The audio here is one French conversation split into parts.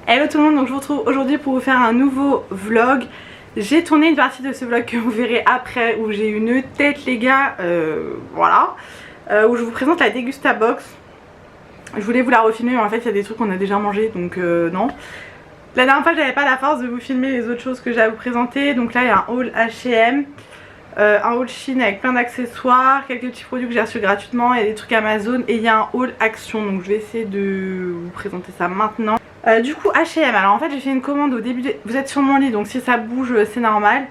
Hello tout le monde, donc je vous retrouve aujourd'hui pour vous faire un nouveau vlog. J'ai tourné une partie de ce vlog que vous verrez après où j'ai une tête les gars, voilà, où je vous présente la Degusta Box. Je voulais vous la refilmer mais en fait il y a des trucs qu'on a déjà mangé donc non. La dernière fois j'avais pas la force de vous filmer les autres choses que j'ai à vous présenter, donc là il y a un haul H&M. Un haul Chine avec plein d'accessoires, quelques petits produits que j'ai reçus gratuitement, il y a des trucs Amazon et il y a un haul Action, donc je vais essayer de vous présenter ça maintenant. Du coup H&M, alors en fait j'ai fait une commande au début, vous êtes sur mon lit donc si ça bouge c'est normal.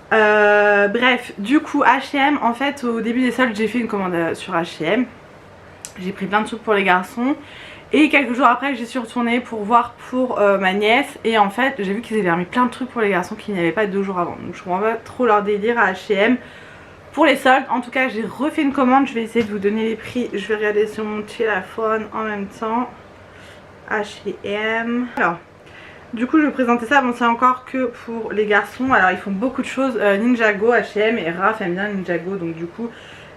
Bref, du coup H&M, en fait au début des soldes j'ai fait une commande sur H&M. J'ai pris plein de trucs pour les garçons. Et quelques jours après j'y suis retournée pour voir pour ma nièce. Et en fait j'ai vu qu'ils avaient remis plein de trucs pour les garçons qu'il n'y avait pas 2 jours avant. Donc je comprends pas trop leur délire à H&M pour les soldes. En tout cas j'ai refait une commande, je vais essayer de vous donner les prix. Je vais regarder sur mon téléphone en même temps. H&M. Alors du coup je vais présenter ça, bon c'est encore que pour les garçons. Alors ils font beaucoup de choses, Ninjago, H&M et Raph aime bien Ninjago. Donc du coup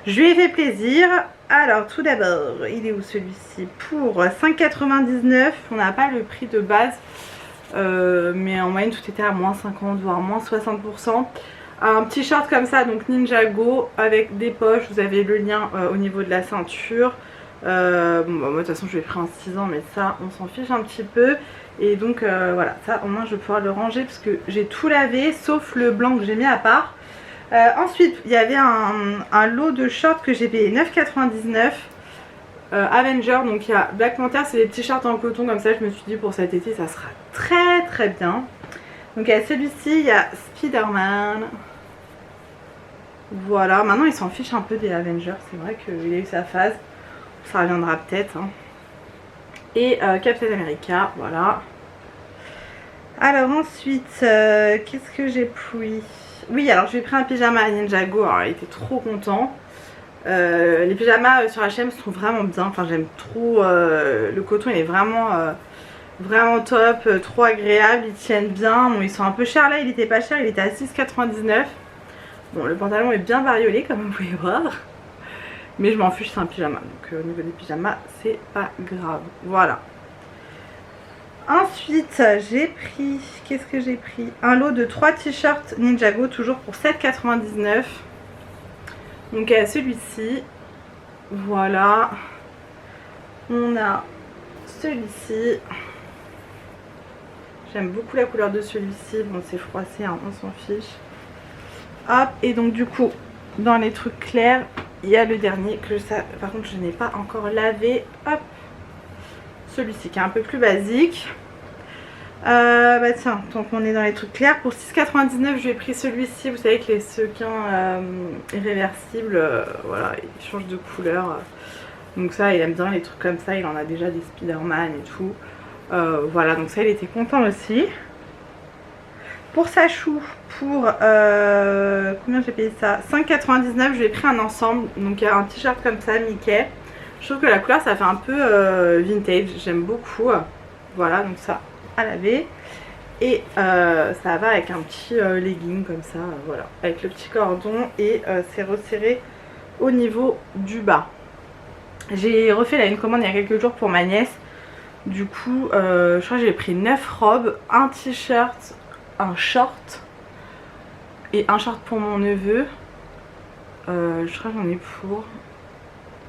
je lui ai fait plaisir. Alors tout d'abord, il est où celui-ci? Pour 5,99 €, on n'a pas le prix de base, mais en moyenne tout était à moins 50 voire moins 60%. Un petit short comme ça, donc Ninjago avec des poches, vous avez le lien au niveau de la ceinture. Bon bah, moi de toute façon je l'ai pris en 6 ans mais ça on s'en fiche un petit peu. Et donc voilà, ça au moins je vais pouvoir le ranger parce que j'ai tout lavé sauf le blanc que j'ai mis à part. Ensuite il y avait un lot de shorts que j'ai payé 9,99 €, Avenger. Donc il y a Black Panther, c'est des petits shorts en coton comme ça. Je me suis dit pour cet été ça sera très très bien. Donc il y a celui-ci, il y a Spider-Man. Voilà, maintenant ils s'en fichent un peu des Avengers, c'est vrai qu'il a eu sa phase, ça reviendra peut-être hein. Et Captain America, voilà. Alors ensuite qu'est-ce que j'ai pris? Oui, alors j'ai pris un pyjama à Ninjago, alors il était trop content. Les pyjamas sur H&M se trouvent vraiment bien, enfin j'aime trop, le coton il est vraiment, vraiment top, trop agréable, ils tiennent bien. Bon ils sont un peu chers là, il était pas cher, il était à 6,99 €. Bon le pantalon est bien bariolé comme vous pouvez voir. Mais je m'en fiche, c'est un pyjama, donc au niveau des pyjamas c'est pas grave, voilà. Ensuite j'ai pris, qu'est-ce que j'ai pris? Un lot de 3 t-shirts Ninjago, toujours pour 7,99 €. Donc celui-ci, voilà. On a celui-ci. J'aime beaucoup la couleur de celui-ci, bon c'est froissé hein, on s'en fiche. Hop, et donc du coup dans les trucs clairs il y a le dernier que ça par contre je n'ai pas encore lavé. Hop, celui-ci qui est un peu plus basique. Bah tiens, tant qu'on est dans les trucs clairs, pour 6,99 € je lui ai pris celui-ci. Vous savez que les sequins réversibles, voilà, ils changent de couleur. Donc ça il aime bien les trucs comme ça, il en a déjà des Spider-Man et tout. Voilà, donc ça il était content aussi. Pour sa chou, pour combien j'ai payé ça? 5,99 €, je lui ai pris un ensemble. Donc il y a un t-shirt comme ça, Mickey. Je trouve que la couleur ça fait un peu vintage, j'aime beaucoup. Voilà, donc ça à laver. Et ça va avec un petit legging comme ça, voilà, avec le petit cordon. Et c'est resserré au niveau du bas. J'ai refait là une commande il y a quelques jours pour ma nièce. Du coup je crois que j'ai pris 9 robes, un t-shirt, un short et un short pour mon neveu. Je crois que j'en ai pour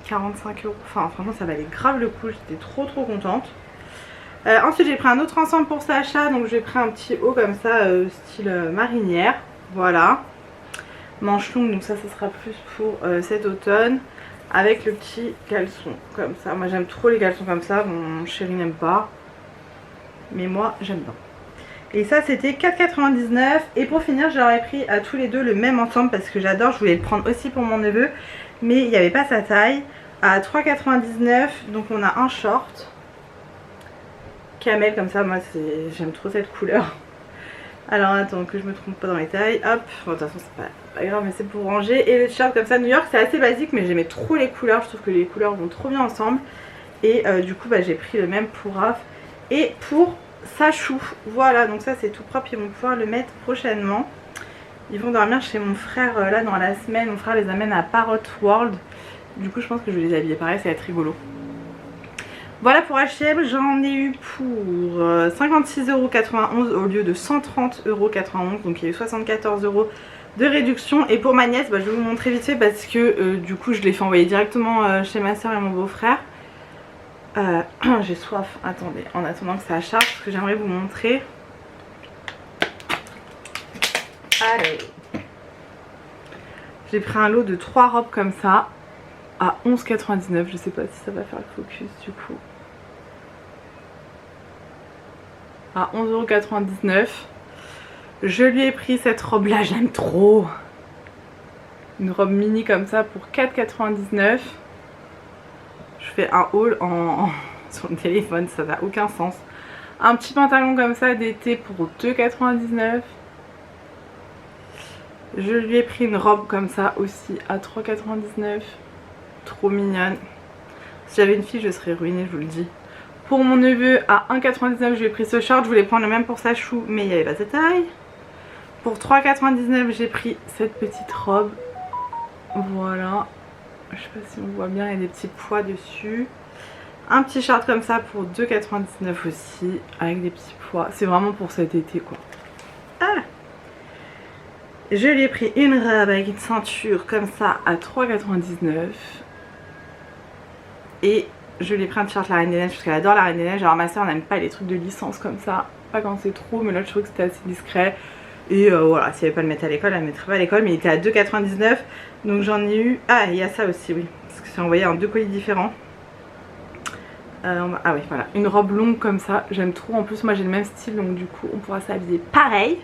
45 €. Enfin franchement ça valait grave le coup, j'étais trop contente. Ensuite j'ai pris un autre ensemble pour Sacha. Donc j'ai pris un petit haut comme ça, style marinière. Voilà, manche longue, donc ça sera plus pour cet automne. Avec le petit caleçon comme ça. Moi j'aime trop les caleçons comme ça. Mon chéri n'aime pas, mais moi j'aime bien. Et ça c'était 4,99 €. Et pour finir je leur ai pris à tous les deux le même ensemble parce que j'adore. Je voulais le prendre aussi pour mon neveu mais il n'y avait pas sa taille. À 3,99 €. Donc on a un short camel comme ça, moi j'aime trop cette couleur. Alors attends que je me trompe pas dans les tailles. Hop, bon, de toute façon c'est pas grave mais c'est pour ranger. Et le t-shirt comme ça New York, c'est assez basique mais j'aimais trop les couleurs. Je trouve que les couleurs vont trop bien ensemble. Et du coup bah, j'ai pris le même pour Raph et pour sa chou. Voilà, donc ça c'est tout propre, ils vont pouvoir le mettre prochainement. Ils vont dormir chez mon frère là dans la semaine. Mon frère les amène à Parrot World. Du coup je pense que je vais les habiller pareil, ça va être rigolo. Voilà pour H&M, j'en ai eu pour 56,91 € au lieu de 130,91 €, donc il y a eu 74 € de réduction. Et pour ma nièce, je vais vous montrer vite fait parce que du coup je l'ai fait envoyer directement chez ma soeur et mon beau-frère. J'ai soif, attendez, en attendant que ça charge, parce que j'aimerais vous montrer. Allez, j'ai pris un lot de 3 robes comme ça à 11,99 €. Je sais pas si ça va faire le focus du coup. À 11,99 €. Je lui ai pris cette robe là, j'aime trop. Une robe mini comme ça pour 4,99 €. Je fais un haul sur le téléphone, ça n'a aucun sens. Un petit pantalon comme ça d'été pour 2,99 €. Je lui ai pris une robe comme ça aussi à 3,99 €. Trop mignonne. Si j'avais une fille, je serais ruinée, je vous le dis. Pour mon neveu, à 1,99 €, je lui ai pris ce short. Je voulais prendre le même pour sa chou, mais il n'y avait pas sa taille. Pour 3,99 €, j'ai pris cette petite robe. Voilà. Je sais pas si on voit bien, il y a des petits pois dessus. Un petit short comme ça pour 2,99 € aussi, avec des petits pois. C'est vraiment pour cet été quoi. Ah, je lui ai pris une robe avec une ceinture comme ça à 3,99 €. Et je lui ai pris un t-shirt La Reine des Neiges parce qu'elle adore La Reine des Neiges. Alors ma soeur n'aime pas les trucs de licence comme ça, pas quand c'est trop, mais là je trouvais que c'était assez discret. Et voilà, si elle veut pas le mettre à l'école, elle ne le mettrait pas à l'école, mais il était à 2,99 €. Donc j'en ai eu... Ah, il y a ça aussi, oui. Parce que c'est envoyé en 2 colis différents. Ah oui, voilà. Une robe longue comme ça, j'aime trop. En plus, moi j'ai le même style, donc du coup, on pourra s'habiller pareil.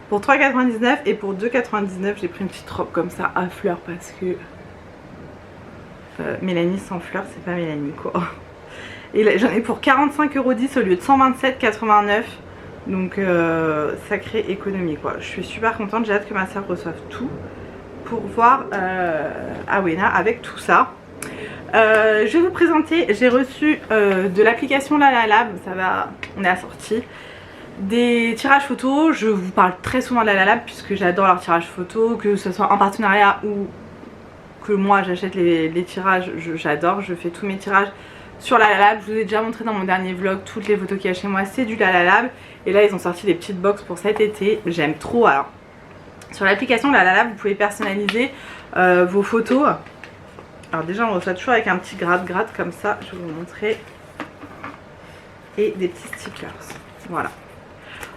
Pour 3,99 € et pour 2,99 €, j'ai pris une petite robe comme ça à fleurs parce que... Mélanie sans fleurs, c'est pas Mélanie quoi. Et j'en ai pour 45,10 € au lieu de 127,89 €. Donc sacrée économie quoi. Je suis super contente, j'ai hâte que ma soeur reçoive tout pour voir Awena avec tout ça. Je vais vous présenter, j'ai reçu de l'application Lalalab, on est à la sortie, des tirages photos. Je vous parle très souvent de Lalalab puisque j'adore leurs tirages photos, que ce soit en partenariat ou que moi j'achète les tirages, j'adore, je fais tous mes tirages sur Lalalab. Je vous ai déjà montré dans mon dernier vlog toutes les photos qu'il y a chez moi, c'est du Lalalab. Et là ils ont sorti des petites box pour cet été, j'aime trop. Alors sur l'application Lalalab, vous pouvez personnaliser vos photos. Alors déjà on reçoit toujours avec un petit gratte-gratte comme ça, je vais vous montrer. Et des petits stickers, voilà.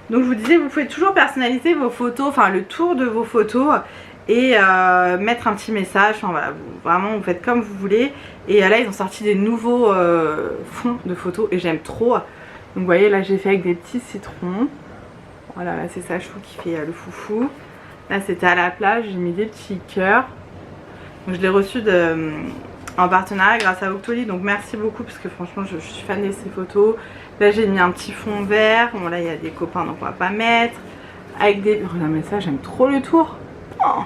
Donc je vous disais, vous pouvez toujours personnaliser vos photos, enfin le tour de vos photos. Et mettre un petit message, enfin voilà, vraiment vous faites comme vous voulez. Et là ils ont sorti des nouveaux fonds de photos et j'aime trop. Donc vous voyez là j'ai fait avec des petits citrons. Voilà, là c'est sa chou qui fait le foufou. Là c'était à la plage, j'ai mis des petits cœurs. Donc je l'ai reçu en partenariat grâce à Octoly, donc merci beaucoup parce que franchement je suis fan de ces photos. Là j'ai mis un petit fond vert, bon là il y a des copains donc on va pas mettre. Avec des... Oh, non mais ça j'aime trop le tour. Oh,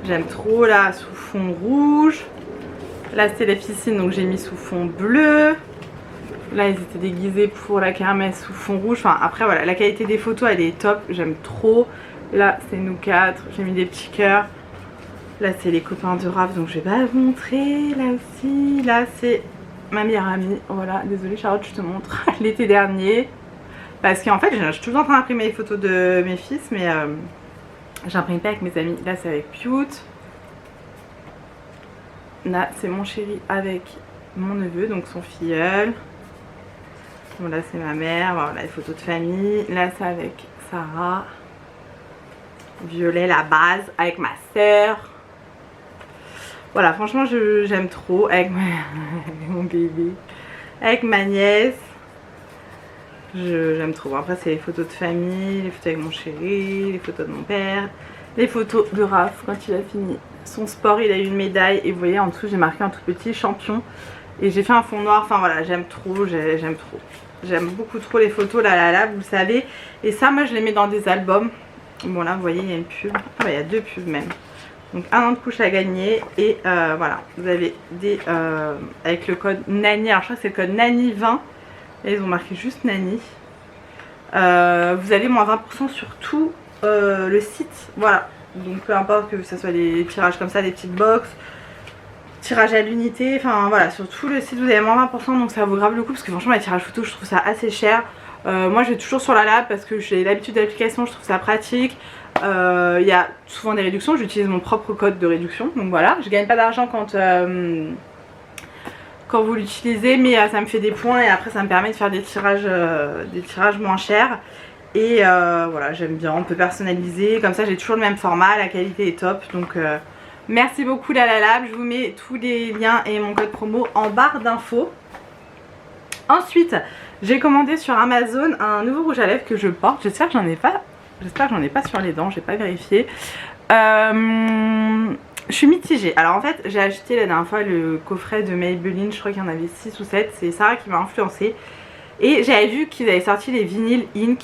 j'aime trop là sous fond rouge. Là c'était les piscines donc j'ai mis sous fond bleu. Là ils étaient déguisés pour la kermesse sous fond rouge. Enfin après voilà, la qualité des photos elle est top, j'aime trop. Là c'est nous quatre, j'ai mis des petits cœurs. Là c'est les copains de Raph donc je vais pas vous montrer. Là aussi, là c'est ma meilleure amie. Voilà, désolée Charlotte je te montre. L'été dernier. Parce qu'en fait je suis toujours en train d'imprimer les photos de mes fils mais... j'imprime pas avec mes amis. Là c'est avec Pute. Là c'est mon chéri avec mon neveu, donc son filleul. Bon là c'est ma mère, voilà les photos de famille. Là c'est avec Sarah. Violet la base avec ma soeur. Voilà franchement j'aime trop avec mon bébé. Avec ma nièce. J'aime trop. Après c'est les photos de famille, les photos avec mon chéri, les photos de mon père, les photos de Raph quand il a fini son sport, il a eu une médaille et vous voyez en dessous j'ai marqué un tout petit champion et j'ai fait un fond noir. Enfin voilà, j'aime trop, j'aime trop. J'aime beaucoup trop les photos là, vous le savez. Et ça moi je les mets dans des albums. Bon là vous voyez il y a une pub, ah bah il y a deux pubs même. Donc un an de couche à gagner et voilà, vous avez des avec le code NANI, alors je crois que c'est le code NANI20. Et ils ont marqué juste Nani. Vous avez moins 20% sur tout le site. Voilà. Donc peu importe que ce soit des tirages comme ça, des petites box. tirage à l'unité, enfin voilà, sur tout le site vous avez moins 20%, donc ça vaut grave le coup parce que franchement les tirages photos je trouve ça assez cher. Moi je vais toujours sur la lab parce que j'ai l'habitude de l'application, je trouve ça pratique. Il y a souvent des réductions, j'utilise mon propre code de réduction, donc voilà, je gagne pas d'argent quand vous l'utilisez, mais ça me fait des points et après ça me permet de faire des tirages moins chers. Et voilà, j'aime bien, on peut personnaliser, comme ça j'ai toujours le même format, la qualité est top, donc merci beaucoup Lalalab, je vous mets tous les liens et mon code promo en barre d'infos. Ensuite, j'ai commandé sur Amazon un nouveau rouge à lèvres que je porte, j'espère que j'en ai pas sur les dents, j'ai pas vérifié. Je suis mitigée. Alors en fait j'ai acheté la dernière fois le coffret de Maybelline, je crois qu'il y en avait 6 ou 7, c'est Sarah qui m'a influencée. Et j'avais vu qu'ils avaient sorti les Vinyl Ink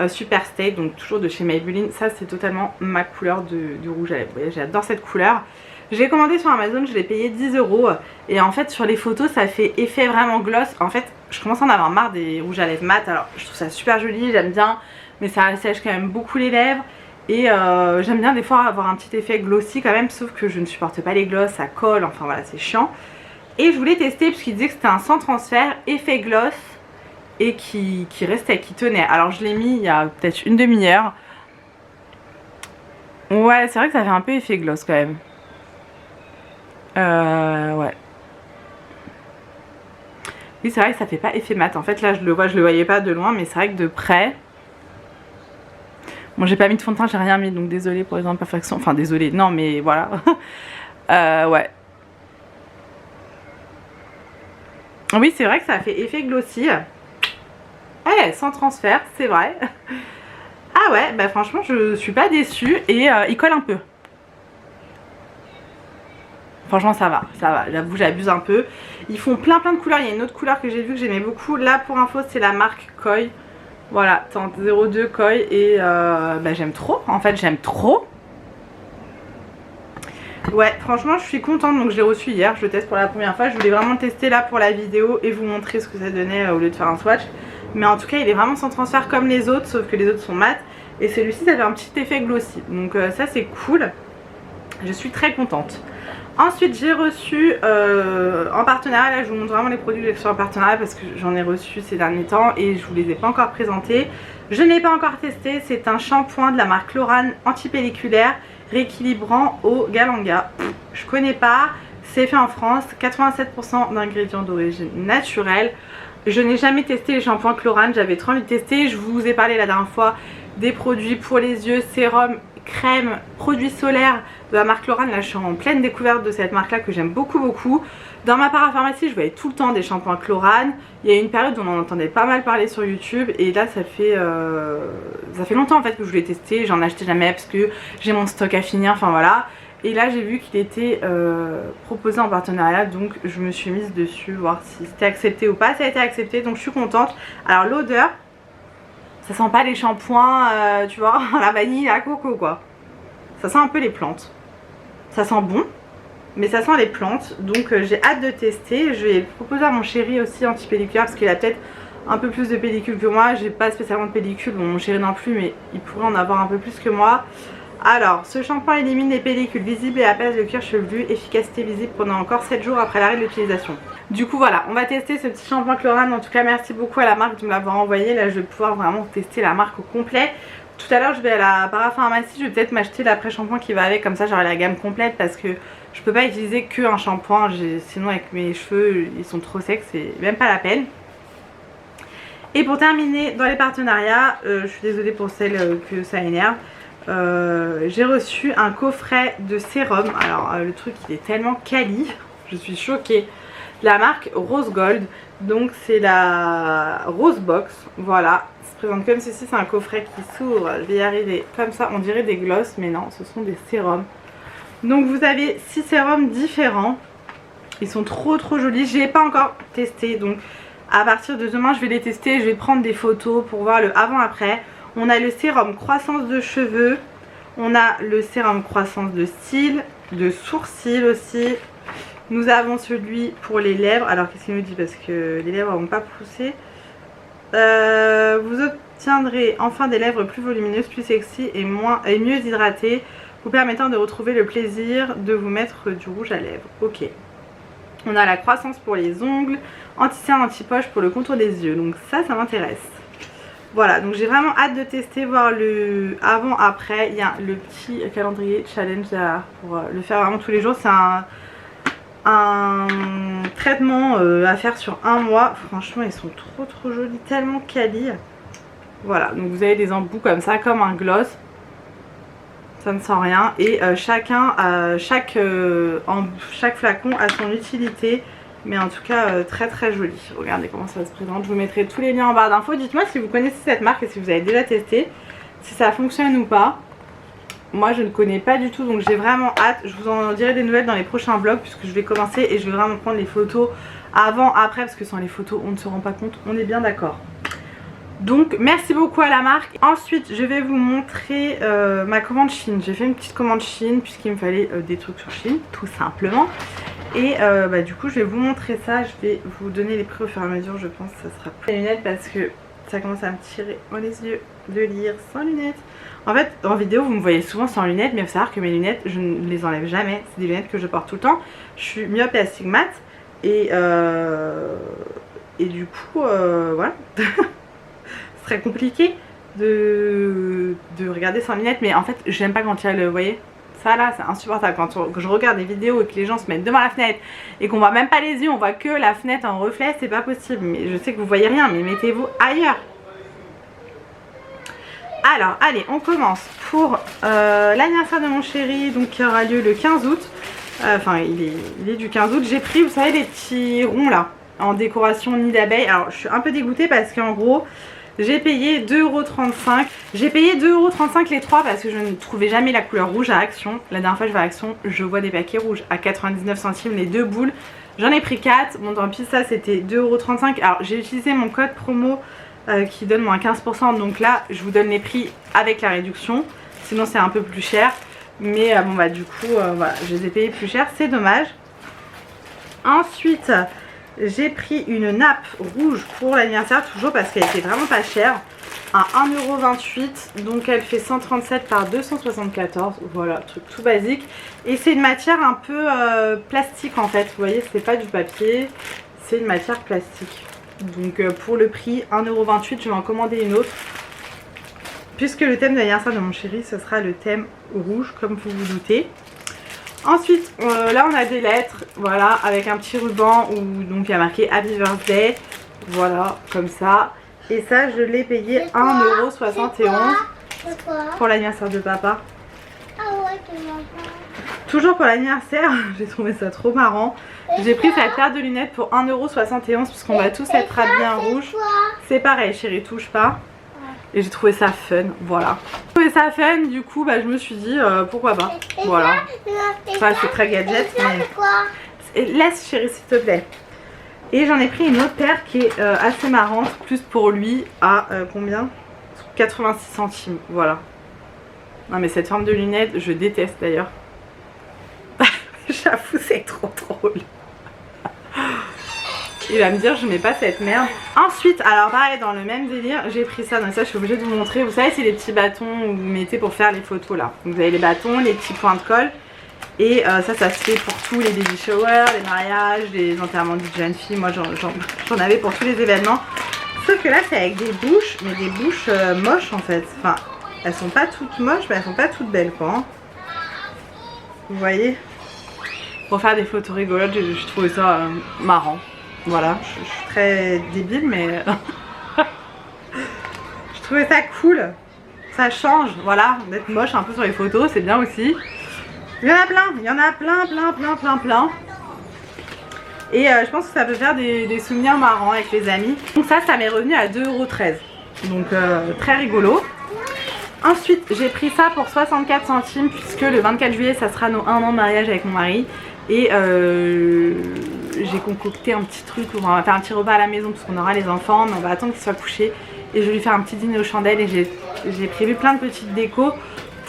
Super Stay, donc toujours de chez Maybelline. Ça c'est totalement ma couleur du rouge à lèvres, vous voyez, j'adore cette couleur. J'ai commandé sur Amazon, je l'ai payé 10 € et en fait sur les photos ça fait effet vraiment gloss. En fait je commence à en avoir marre des rouges à lèvres mat, alors je trouve ça super joli, j'aime bien, mais ça sèche quand même beaucoup les lèvres. Et j'aime bien des fois avoir un petit effet glossy quand même, sauf que je ne supporte pas les gloss, ça colle, enfin voilà c'est chiant. Et je voulais tester puisqu'il disait que c'était un sans transfert, effet gloss, et qui restait, qui tenait. Alors je l'ai mis il y a peut-être une demi-heure. Ouais c'est vrai que ça fait un peu effet gloss quand même. Ouais. Oui c'est vrai que ça fait pas effet mat. En fait là je le vois, je le voyais pas de loin, mais c'est vrai que de près... Bon j'ai pas mis de fond de teint, j'ai rien mis, donc désolée pour les imperfections. Enfin désolée, non mais voilà. Ouais. Oui c'est vrai que ça fait effet glossy. Eh, sans transfert, c'est vrai. Ah ouais, bah franchement je suis pas déçue et il colle un peu. Franchement ça va, j'avoue j'abuse un peu. Ils font plein de couleurs, il y a une autre couleur que j'ai vue que j'aimais beaucoup. Là pour info c'est la marque Koi. Voilà, teinte 02 Koi et bah, j'aime trop, en fait j'aime trop. Ouais franchement je suis contente, donc je l'ai reçu hier, je le teste pour la première fois. Je voulais vraiment le tester là pour la vidéo et vous montrer ce que ça donnait au lieu de faire un swatch. Mais en tout cas il est vraiment sans transfert comme les autres, sauf que les autres sont mat. Et celui-ci ça fait un petit effet glossy, donc ça c'est cool. Je suis très contente. Ensuite j'ai reçu en partenariat, là je vous montre vraiment les produits que j'ai reçus en partenariat parce que j'en ai reçu ces derniers temps et je vous les ai pas encore présentés. Je n'ai pas encore testé, c'est un shampoing de la marque Lorane antipelliculaire rééquilibrant au galanga. Je connais pas, c'est fait en France, 87% d'ingrédients d'origine naturelle. Je n'ai jamais testé les shampoings Chlorane, j'avais trop envie de tester. Je vous ai parlé la dernière fois des produits pour les yeux, sérum, crème, produits solaires de la marque Lorane. Là je suis en pleine découverte de cette marque là que j'aime beaucoup. Dans ma parapharmacie je voyais tout le temps des shampoings Chlorane. Il y a eu une période où on en entendait pas mal parler sur YouTube et là ça fait longtemps en fait que je voulais tester. J'en achetais jamais parce que j'ai mon stock à finir, enfin voilà. Et là j'ai vu qu'il était proposé en partenariat, donc je me suis mise dessus voir si c'était accepté ou pas. Ça a été accepté donc je suis contente. Alors l'odeur, ça sent pas les shampoings tu vois, la vanille, la coco quoi. Ça sent un peu les plantes. Ça sent bon, mais ça sent les plantes. Donc j'ai hâte de tester. Je vais le proposer à mon chéri aussi anti-pelliculaire parce qu'il a peut-être un peu plus de pellicule que moi. J'ai pas spécialement de pellicule, bon mon chéri non plus, mais il pourrait en avoir un peu plus que moi. Alors, ce shampoing élimine les pellicules visibles et apaise le cuir chevelu. Efficacité visible pendant encore 7 jours après l'arrêt de l'utilisation. Du coup voilà, on va tester ce petit shampoing Chlorane. En tout cas merci beaucoup à la marque de me l'avoir envoyé. Là je vais pouvoir vraiment tester la marque au complet. Tout à l'heure je vais à la parapharmacie, je vais peut-être m'acheter l'après-shampoing qui va avec. Comme ça j'aurai la gamme complète parce que je peux pas utiliser qu'un shampoing. Sinon avec mes cheveux ils sont trop secs, c'est même pas la peine. Et pour terminer dans les partenariats, je suis désolée pour celles que ça énerve. J'ai reçu un coffret de sérum. Alors le truc il est tellement quali, je suis choquée. La marque Rose Gold, donc c'est la Rose Box. Voilà, ça se présente comme ceci, c'est un coffret qui s'ouvre. Je vais y arriver comme ça, on dirait des glosses mais non, ce sont des sérums. Donc vous avez 6 sérums différents. Ils sont trop jolis, je n'ai pas encore testé, donc à partir de demain je vais les tester. Je vais prendre des photos pour voir le avant-après. On a le sérum croissance de cheveux, on a le sérum croissance de cils, de sourcils aussi. Nous avons celui pour les lèvres. Alors qu'est-ce qu'il nous dit parce que les lèvres n'ont pas poussé. Vous obtiendrez enfin des lèvres plus volumineuses, plus sexy et mieux hydratées, vous permettant de retrouver le plaisir de vous mettre du rouge à lèvres. Ok. On a la croissance pour les ongles, anti-cerne, anti-poche pour le contour des yeux. Donc ça m'intéresse. Voilà, donc j'ai vraiment hâte de tester, voir le avant-après. Il y a le petit calendrier challenge derrière pour le faire vraiment tous les jours. C'est un traitement à faire sur un mois. Franchement, ils sont trop jolis, tellement quali. Voilà, donc vous avez des embouts comme ça, comme un gloss. Ça ne sent rien. Et chaque flacon a son utilité. Mais en tout cas très joli. Regardez comment ça se présente. Je vous mettrai tous les liens en barre d'infos. Dites-moi si vous connaissez cette marque et si vous avez déjà testé, si ça fonctionne ou pas. Moi je ne connais pas du tout, donc j'ai vraiment hâte. Je vous en dirai des nouvelles dans les prochains vlogs, puisque je vais commencer et je vais vraiment prendre les photos avant, après, parce que sans les photos on ne se rend pas compte, on est bien d'accord. Donc merci beaucoup à la marque. Ensuite je vais vous montrer ma commande Shein. J'ai fait une petite commande Shein puisqu'il me fallait des trucs sur Shein, tout simplement. Et du coup je vais vous montrer ça. Je vais vous donner les prix au fur et à mesure, je pense que ça sera plus. Les lunettes, parce que ça commence à me tirer dans les yeux de lire sans lunettes. En fait en vidéo vous me voyez souvent sans lunettes, mais il faut savoir que mes lunettes je ne les enlève jamais. C'est des lunettes que je porte tout le temps. Je suis myope et astigmate et du coup voilà. C'est très compliqué de regarder sans lunettes, mais en fait j'aime pas quand il y a le, vous voyez, ça là c'est insupportable quand je regarde des vidéos et que les gens se mettent devant la fenêtre et qu'on voit même pas les yeux, on voit que la fenêtre en reflet, c'est pas possible. Mais je sais que vous voyez rien, mais mettez-vous ailleurs. Alors allez, on commence pour l'anniversaire de mon chéri, donc qui aura lieu le 15 août. Enfin il est du 15 août. J'ai pris, vous savez, les petits ronds là en décoration nid d'abeille. Alors je suis un peu dégoûtée parce qu'en gros j'ai payé 2,35 €. J'ai payé 2,35 € les 3 parce que je ne trouvais jamais la couleur rouge à Action. La dernière fois je vais à Action, je vois des paquets rouges à 99 centimes les 2 boules. J'en ai pris 4. Bon tant pis, ça c'était 2,35 €. Alors j'ai utilisé mon code promo qui donne moins 15%. Donc là je vous donne les prix avec la réduction. Sinon c'est un peu plus cher. Mais bon bah du coup voilà, je les ai payés plus cher. C'est dommage. Ensuite j'ai pris une nappe rouge pour l'anniversaire, toujours parce qu'elle était vraiment pas chère, à 1,28 €. Donc elle fait 137 par 274. Voilà, truc tout basique. Et c'est une matière un peu plastique en fait. Vous voyez, c'est pas du papier, c'est une matière plastique. Donc pour le prix 1,28 €, je vais en commander une autre. Puisque le thème de l'anniversaire de mon chéri, ce sera le thème rouge, comme vous vous doutez. Ensuite, là on a des lettres, voilà, avec un petit ruban où donc il y a marqué Happy Birthday, voilà, comme ça. Et ça, je l'ai payé 1,71 € pour l'anniversaire de papa. Ah ouais, tu vois pas. Toujours pour l'anniversaire, j'ai trouvé ça trop marrant. J'ai pris cette paire de lunettes pour 1,71 € puisqu'on va tous être habillés en rouge. C'est pareil, chérie, touche pas. Et j'ai trouvé ça fun, voilà. J'ai trouvé ça fun, du coup bah, je me suis dit pourquoi pas. Voilà. Enfin c'est très gadget, mais laisse chérie s'il te plaît. Et j'en ai pris une autre paire qui est assez marrante, plus pour lui, à combien, 86 centimes, voilà. Non mais cette forme de lunettes, je déteste d'ailleurs. J'avoue c'est trop drôle. Il va me dire je mets pas cette merde. Ensuite, alors pareil dans le même délire, j'ai pris ça, donc ça je suis obligée de vous montrer. Vous savez c'est les petits bâtons où vous mettez pour faire les photos là. Donc vous avez les bâtons, les petits points de colle. Et ça se fait pour tous les baby showers, les mariages, les enterrements de jeunes filles. Moi j'en avais pour tous les événements. Sauf que là c'est avec des bouches, mais des bouches moches en fait. Enfin elles sont pas toutes moches, mais elles sont pas toutes belles quoi. Hein. Vous voyez, pour faire des photos rigolotes, je trouvais ça marrant. Voilà, je suis très débile mais je trouvais ça cool. Ça change, voilà, d'être moche un peu sur les photos, c'est bien aussi. Il y en a plein. Et je pense que ça peut faire des souvenirs marrants avec les amis. Donc ça m'est revenu à 2,13 €. Donc très rigolo. Ensuite j'ai pris ça pour 64 centimes puisque le 24 juillet ça sera nos 1 an de mariage avec mon mari. Et j'ai concocté un petit truc où on va faire un petit repas à la maison parce qu'on aura les enfants, mais on va attendre qu'ils soient couchés. Et je vais lui faire un petit dîner aux chandelles et j'ai prévu plein de petites décos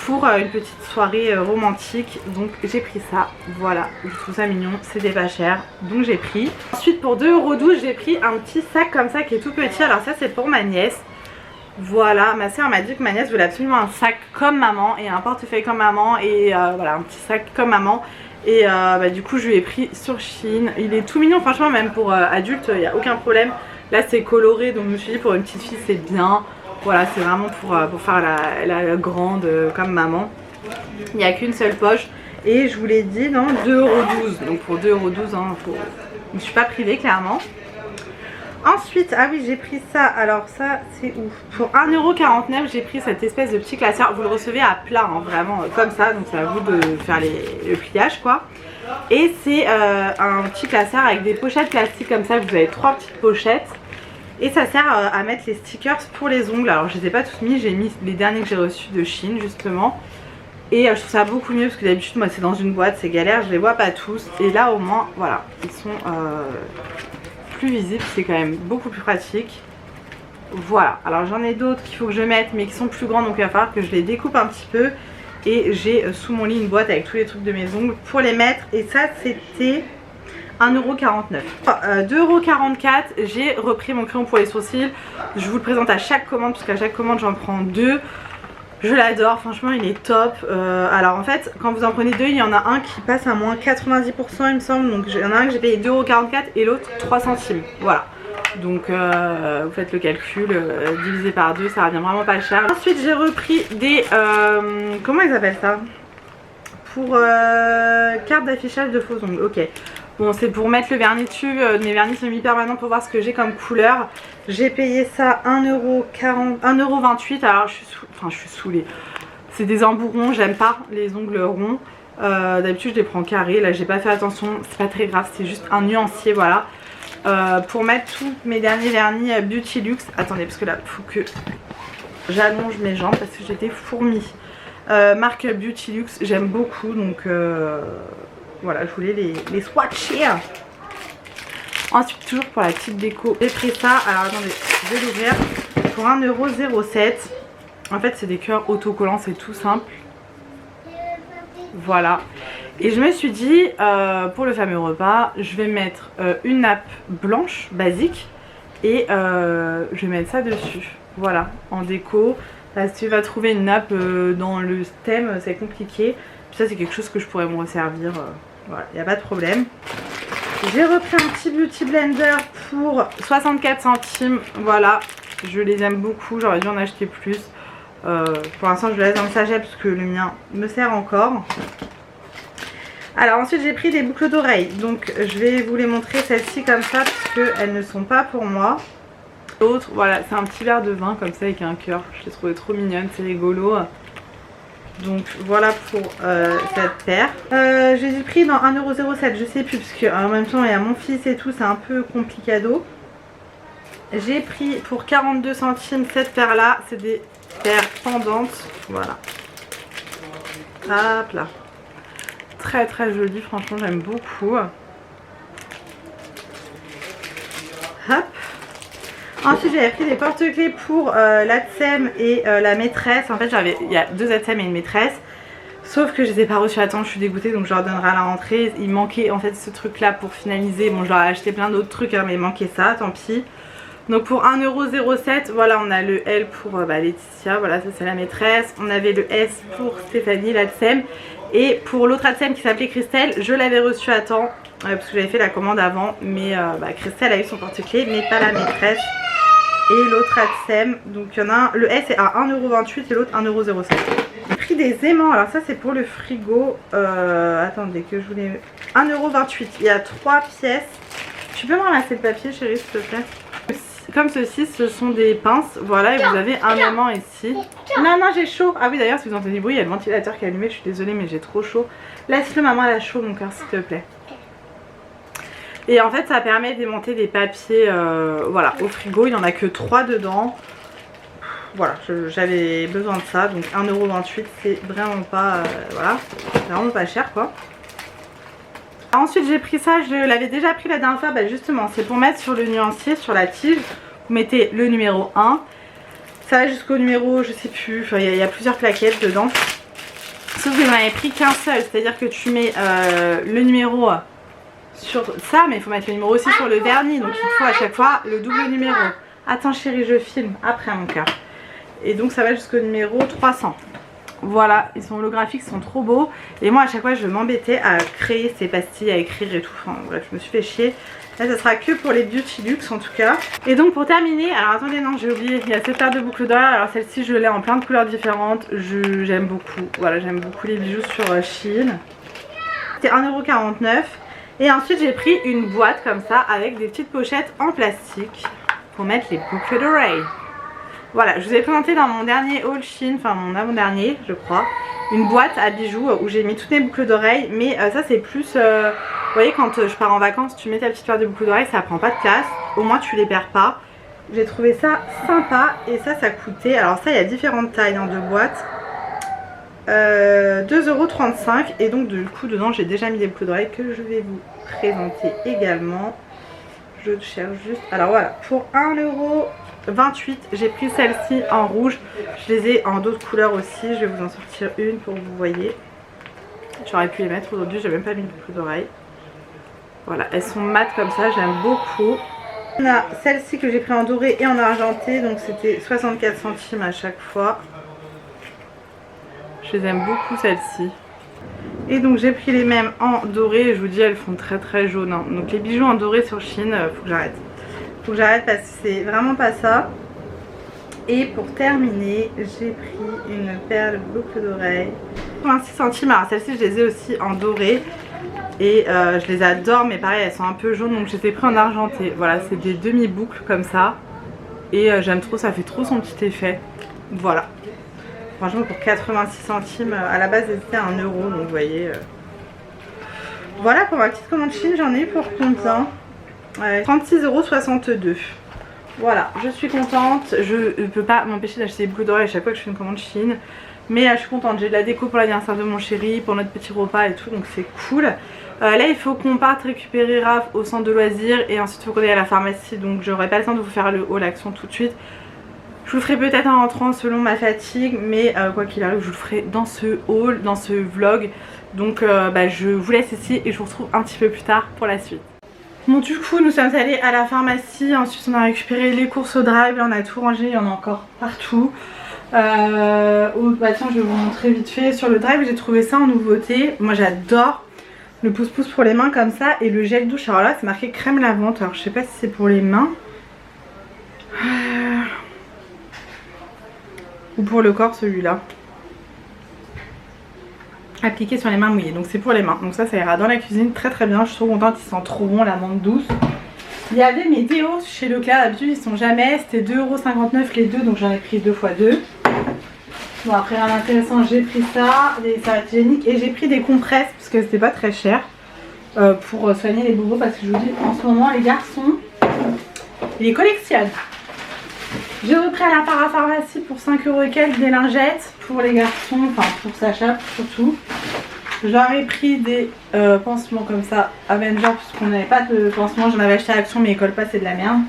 pour une petite soirée romantique. Donc j'ai pris ça, voilà, je trouve ça mignon, c'était pas cher, donc j'ai pris. Ensuite pour 2,12 € j'ai pris un petit sac comme ça qui est tout petit. Alors ça c'est pour ma nièce. Voilà, ma soeur m'a dit que ma nièce voulait absolument un sac comme maman et un portefeuille comme maman et voilà, un petit sac comme maman. Et du coup je lui ai pris sur Shein. Il est tout mignon, franchement, même pour adulte il n'y a aucun problème. Là c'est coloré, donc je me suis dit pour une petite fille c'est bien. Voilà, c'est vraiment pour faire la grande comme maman. Il n'y a qu'une seule poche. Et je vous l'ai dit, non, 2,12 €. Donc pour 2,12 €, hein, je ne me suis pas privée clairement. Ensuite, ah oui, j'ai pris ça. Alors ça, c'est où? Pour 1,49 €, j'ai pris cette espèce de petit classeur. Vous le recevez à plat, hein, vraiment comme ça. Donc c'est à vous de faire le pliage, quoi. Et c'est un petit classeur avec des pochettes plastiques comme ça. Vous avez 3 petites pochettes. Et ça sert à mettre les stickers pour les ongles. Alors je ne les ai pas tous mis. J'ai mis les derniers que j'ai reçus de Shein, justement. Et je trouve ça beaucoup mieux parce que d'habitude, moi, c'est dans une boîte, c'est galère. Je les vois pas tous. Et là, au moins, voilà, ils sont... plus visible, c'est quand même beaucoup plus pratique. Voilà, alors j'en ai d'autres qu'il faut que je mette mais qui sont plus grands, donc il va falloir que je les découpe un petit peu. Et j'ai sous mon lit une boîte avec tous les trucs de mes ongles pour les mettre. Et ça c'était 1,49 €. 2,44 €. J'ai repris mon crayon pour les sourcils. Je vous le présente à chaque commande parce qu'à chaque commande j'en prends 2. Je l'adore, franchement il est top. Alors en fait quand vous en prenez 2, il y en a un qui passe à moins 90% il me semble. Donc il y en a un que j'ai payé 2,44 € et l'autre 3 centimes. Voilà. Donc vous faites le calcul, divisé par 2, ça revient vraiment pas cher. Ensuite j'ai repris des... comment ils appellent ça? Pour carte d'affichage de faux ongles, ok. Bon, c'est pour mettre le vernis dessus. Mes vernis sont mi-permanents pour voir ce que j'ai comme couleur. J'ai payé ça 1,28 €. Alors je suis saoulée. C'est des embourrons, j'aime pas les ongles ronds. D'habitude je les prends carrés. Là j'ai pas fait attention, c'est pas très grave, c'est juste un nuancier, voilà. Pour mettre tous mes derniers vernis Beauty Luxe. Attendez, parce que là il faut que j'allonge mes jambes parce que j'étais fourmi. Marque Beauty Luxe, j'aime beaucoup, donc voilà, je voulais les swatcher. Ensuite, toujours pour la petite déco, j'ai pris ça. Alors attendez, je vais l'ouvrir. Pour 1,07 €. En fait, c'est des cœurs autocollants, c'est tout simple. Voilà. Et je me suis dit, pour le fameux repas, je vais mettre une nappe blanche, basique. Et je vais mettre ça dessus. Voilà, en déco. Là, si tu vas trouver une nappe dans le thème, c'est compliqué. Puis ça, c'est quelque chose que je pourrais me resservir. Voilà, il n'y a pas de problème. J'ai repris un petit beauty blender pour 64 centimes. Voilà, je les aime beaucoup. J'aurais dû en acheter plus. Pour l'instant, je le laisse dans le sachet parce que le mien me sert encore. Alors ensuite, j'ai pris des boucles d'oreilles. Donc, je vais vous les montrer celles-ci comme ça parce qu'elles ne sont pas pour moi. L'autre, voilà, c'est un petit verre de vin comme ça avec un cœur. Je l'ai trouvé trop mignonne, c'est rigolo. Donc voilà pour cette paire. J'ai pris dans 1,07 €, je sais plus, parce qu'en même temps il y a mon fils et tout, c'est un peu complicado. J'ai pris pour 42 centimes cette paire là, c'est des paires pendantes. Voilà. Hop là. Très très jolie, franchement j'aime beaucoup. Hop. Ensuite j'avais pris des porte-clés pour l'ATSEM et la maîtresse. En fait il y a 2 ATSEM et une maîtresse. Sauf que je les ai pas reçus à temps, je suis dégoûtée, donc je leur donnerai à la rentrée. Il manquait en fait ce truc là pour finaliser. Bon, je leur ai acheté plein d'autres trucs hein, mais il manquait ça, tant pis. Donc pour 1,07 €, voilà, on a le L pour Laetitia, voilà, ça c'est la maîtresse. On avait le S pour Stéphanie, l'ATSEM. Et pour l'autre ATSEM qui s'appelait Christelle, je l'avais reçu à temps parce que j'avais fait la commande avant. Mais Christelle a eu son porte-clés, mais pas la maîtresse. Et l'autre ATSEM, donc il y en a un, le S est à 1,28 € et l'autre 1,07 €. J'ai pris des aimants, alors ça c'est pour le frigo. Attendez que je voulais... 1,28 €, il y a 3 pièces. Tu peux me ramasser le papier chérie s'il te plaît? Comme ceci, ce sont des pinces, voilà, et vous avez un aimant ici. Non, non, j'ai chaud. Ah oui, d'ailleurs, si vous entendez du bruit, il y a le ventilateur qui est allumé, je suis désolée, mais j'ai trop chaud. Laisse-le, maman, elle a chaud, mon cœur, s'il te plaît. Et en fait, ça permet d'aimanter des papiers, voilà, au frigo, il n'y en a que 3 dedans. Voilà, j'avais besoin de ça, donc 1,28 €, c'est vraiment pas, voilà, c'est vraiment pas cher, quoi. Ensuite j'ai pris ça, je l'avais déjà pris la dernière fois, justement c'est pour mettre sur le nuancier, sur la tige. Vous mettez le numéro 1, ça va jusqu'au numéro, je sais plus, enfin il y a plusieurs plaquettes dedans. Sauf que j'en avais pris qu'un seul, c'est à dire que tu mets le numéro sur ça, mais il faut mettre le numéro aussi sur le vernis, donc il faut à chaque fois le double numéro. Attends chérie, je filme, après mon cœur. Et donc ça va jusqu'au numéro 300. Voilà, ils sont holographiques, ils sont trop beaux. Et moi à chaque fois je m'embêtais à créer ces pastilles, à écrire et tout. Enfin bref, je me suis fait chier. Là ça sera que pour les Beauty Luxe en tout cas. Et donc pour terminer, alors attendez non j'ai oublié, il y a cette paire de boucles d'oreilles. Alors celle-ci je l'ai en plein de couleurs différentes. J'aime beaucoup, voilà j'aime beaucoup les bijoux sur Shein. C'était 1,49 €. Et ensuite j'ai pris une boîte comme ça avec des petites pochettes en plastique pour mettre les boucles d'oreilles. Voilà, je vous ai présenté dans mon dernier haul Shein, enfin mon avant-dernier je crois, une boîte à bijoux où j'ai mis toutes mes boucles d'oreilles. Mais ça c'est plus, vous voyez quand je pars en vacances, tu mets ta petite paire de boucles d'oreilles, ça prend pas de place, au moins tu les perds pas. J'ai trouvé ça sympa et ça coûtait, alors ça il y a différentes tailles hein, de boîtes, 2,35 € et donc du coup dedans j'ai déjà mis des boucles d'oreilles que je vais vous présenter également. Je cherche juste, alors voilà, pour 1,28 € j'ai pris celle-ci en rouge. Je les ai en d'autres couleurs aussi, je vais vous en sortir une pour que vous voyez. J'aurais pu les mettre aujourd'hui, j'ai même pas mis de boucles d'oreilles. Voilà, elles sont mates comme ça, j'aime beaucoup. On a celle-ci que j'ai pris en doré et en argenté, donc c'était 64 centimes à chaque fois. Je les aime beaucoup celles-ci. Et donc j'ai pris les mêmes en doré, je vous dis elles font très très jaune hein. Donc les bijoux en doré sur Shein, faut que j'arrête. Faut que j'arrête parce que c'est vraiment pas ça. Et pour terminer, j'ai pris une paire de boucles d'oreilles 26 centimes, alors celles-ci je les ai aussi en doré. Et je les adore mais pareil elles sont un peu jaunes donc je les ai pris en argenté. Voilà, c'est des demi-boucles comme ça. Et j'aime trop, ça fait trop son petit effet. Voilà. Franchement pour 86 centimes, à la base c'était 1 €, donc vous voyez. Voilà pour ma petite commande Shein, j'en ai eu pour combien 36,62 €. Voilà, je suis contente, je ne peux pas m'empêcher d'acheter des boucles d'oreilles à chaque fois que je fais une commande Shein. Mais je suis contente, j'ai de la déco pour l'anniversaire de mon chéri, pour notre petit repas et tout, donc c'est cool. Là il faut qu'on parte récupérer Raph au centre de loisirs et ensuite il faut qu'on aille à la pharmacie, donc j'aurai pas le temps de vous faire le haul action tout de suite. Je vous le ferai peut-être en rentrant selon ma fatigue, mais quoi qu'il arrive je vous le ferai dans ce haul, dans ce vlog. Donc je vous laisse ici et je vous retrouve un petit peu plus tard pour la suite. Bon du coup nous sommes allés à la pharmacie, ensuite on a récupéré les courses au drive, là on a tout rangé, il y en a encore partout. Tiens je vais vous montrer vite fait, sur le drive j'ai trouvé ça en nouveauté. Moi j'adore le pouce-pouce pour les mains comme ça et le gel douche. Alors là c'est marqué crème lavante, alors je sais pas si c'est pour les mains ou pour le corps celui-là. Appliqué sur les mains mouillées, donc c'est pour les mains. Donc ça ira dans la cuisine très très bien, je suis trop contente, il sent trop bon la menthe douce. Il y avait mes déos chez Leclerc, d'habitude ils sont jamais, c'était 2,59 € les deux, donc j'en ai pris 2 x 2. Bon après rien d'intéressant, j'ai pris ça, des serviettes hygiéniques et j'ai pris des compresses parce que c'était pas très cher pour soigner les bobos, parce que je vous dis en ce moment les garçons ils les collectionnent. J'ai repris à la parapharmacie pour 5 € et quelques des lingettes pour les garçons, enfin pour Sacha surtout. J'aurais pris des pansements comme ça Avenger puisqu'on n'avait pas de pansements, j'en avais acheté à Action mais ils collent pas, c'est de la merde.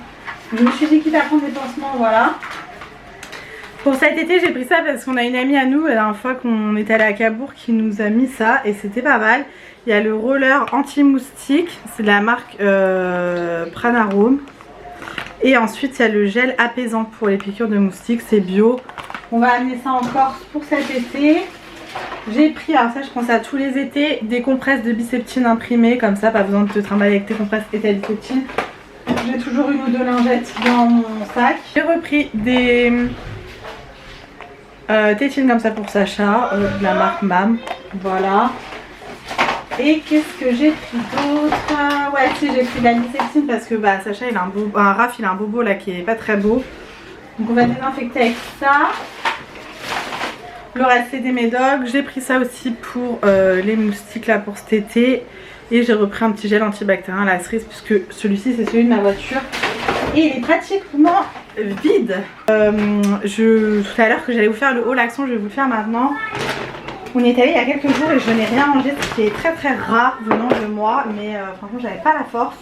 Je me suis dit quitte à prendre des pansements, voilà. Pour cet été j'ai pris ça parce qu'on a une amie à nous la dernière fois qu'on est allé à Cabourg qui nous a mis ça et c'était pas mal. Il y a le roller anti-moustique, c'est de la marque Pranarome. Et ensuite il y a le gel apaisant pour les piqûres de moustiques, c'est bio. On va amener ça en Corse pour cet été. J'ai pris, alors ça je prends ça tous les étés, des compresses de biceptine imprimées, comme ça pas besoin de te trimballer avec tes compresses et ta biceptine. J'ai toujours une ou deux lingettes dans mon sac. J'ai repris des tétines comme ça pour Sacha, de la marque MAM, voilà. Et qu'est-ce que j'ai pris d'autre? Ouais si j'ai pris de la biceptine parce que Sacha il a un Raph il a un bobo là qui est pas très beau. Donc on va désinfecter avec ça. Le reste c'est des médocs. J'ai pris ça aussi pour les moustiques là pour cet été. Et j'ai repris un petit gel antibactérien à la cerise puisque celui-ci c'est celui de ma voiture. Et il est pratiquement vide. Tout à l'heure que j'allais vous faire le haul action, je vais vous le faire maintenant. On est allé il y a quelques jours et je n'ai rien mangé, ce qui est très très rare venant de moi. Mais franchement j'avais pas la force.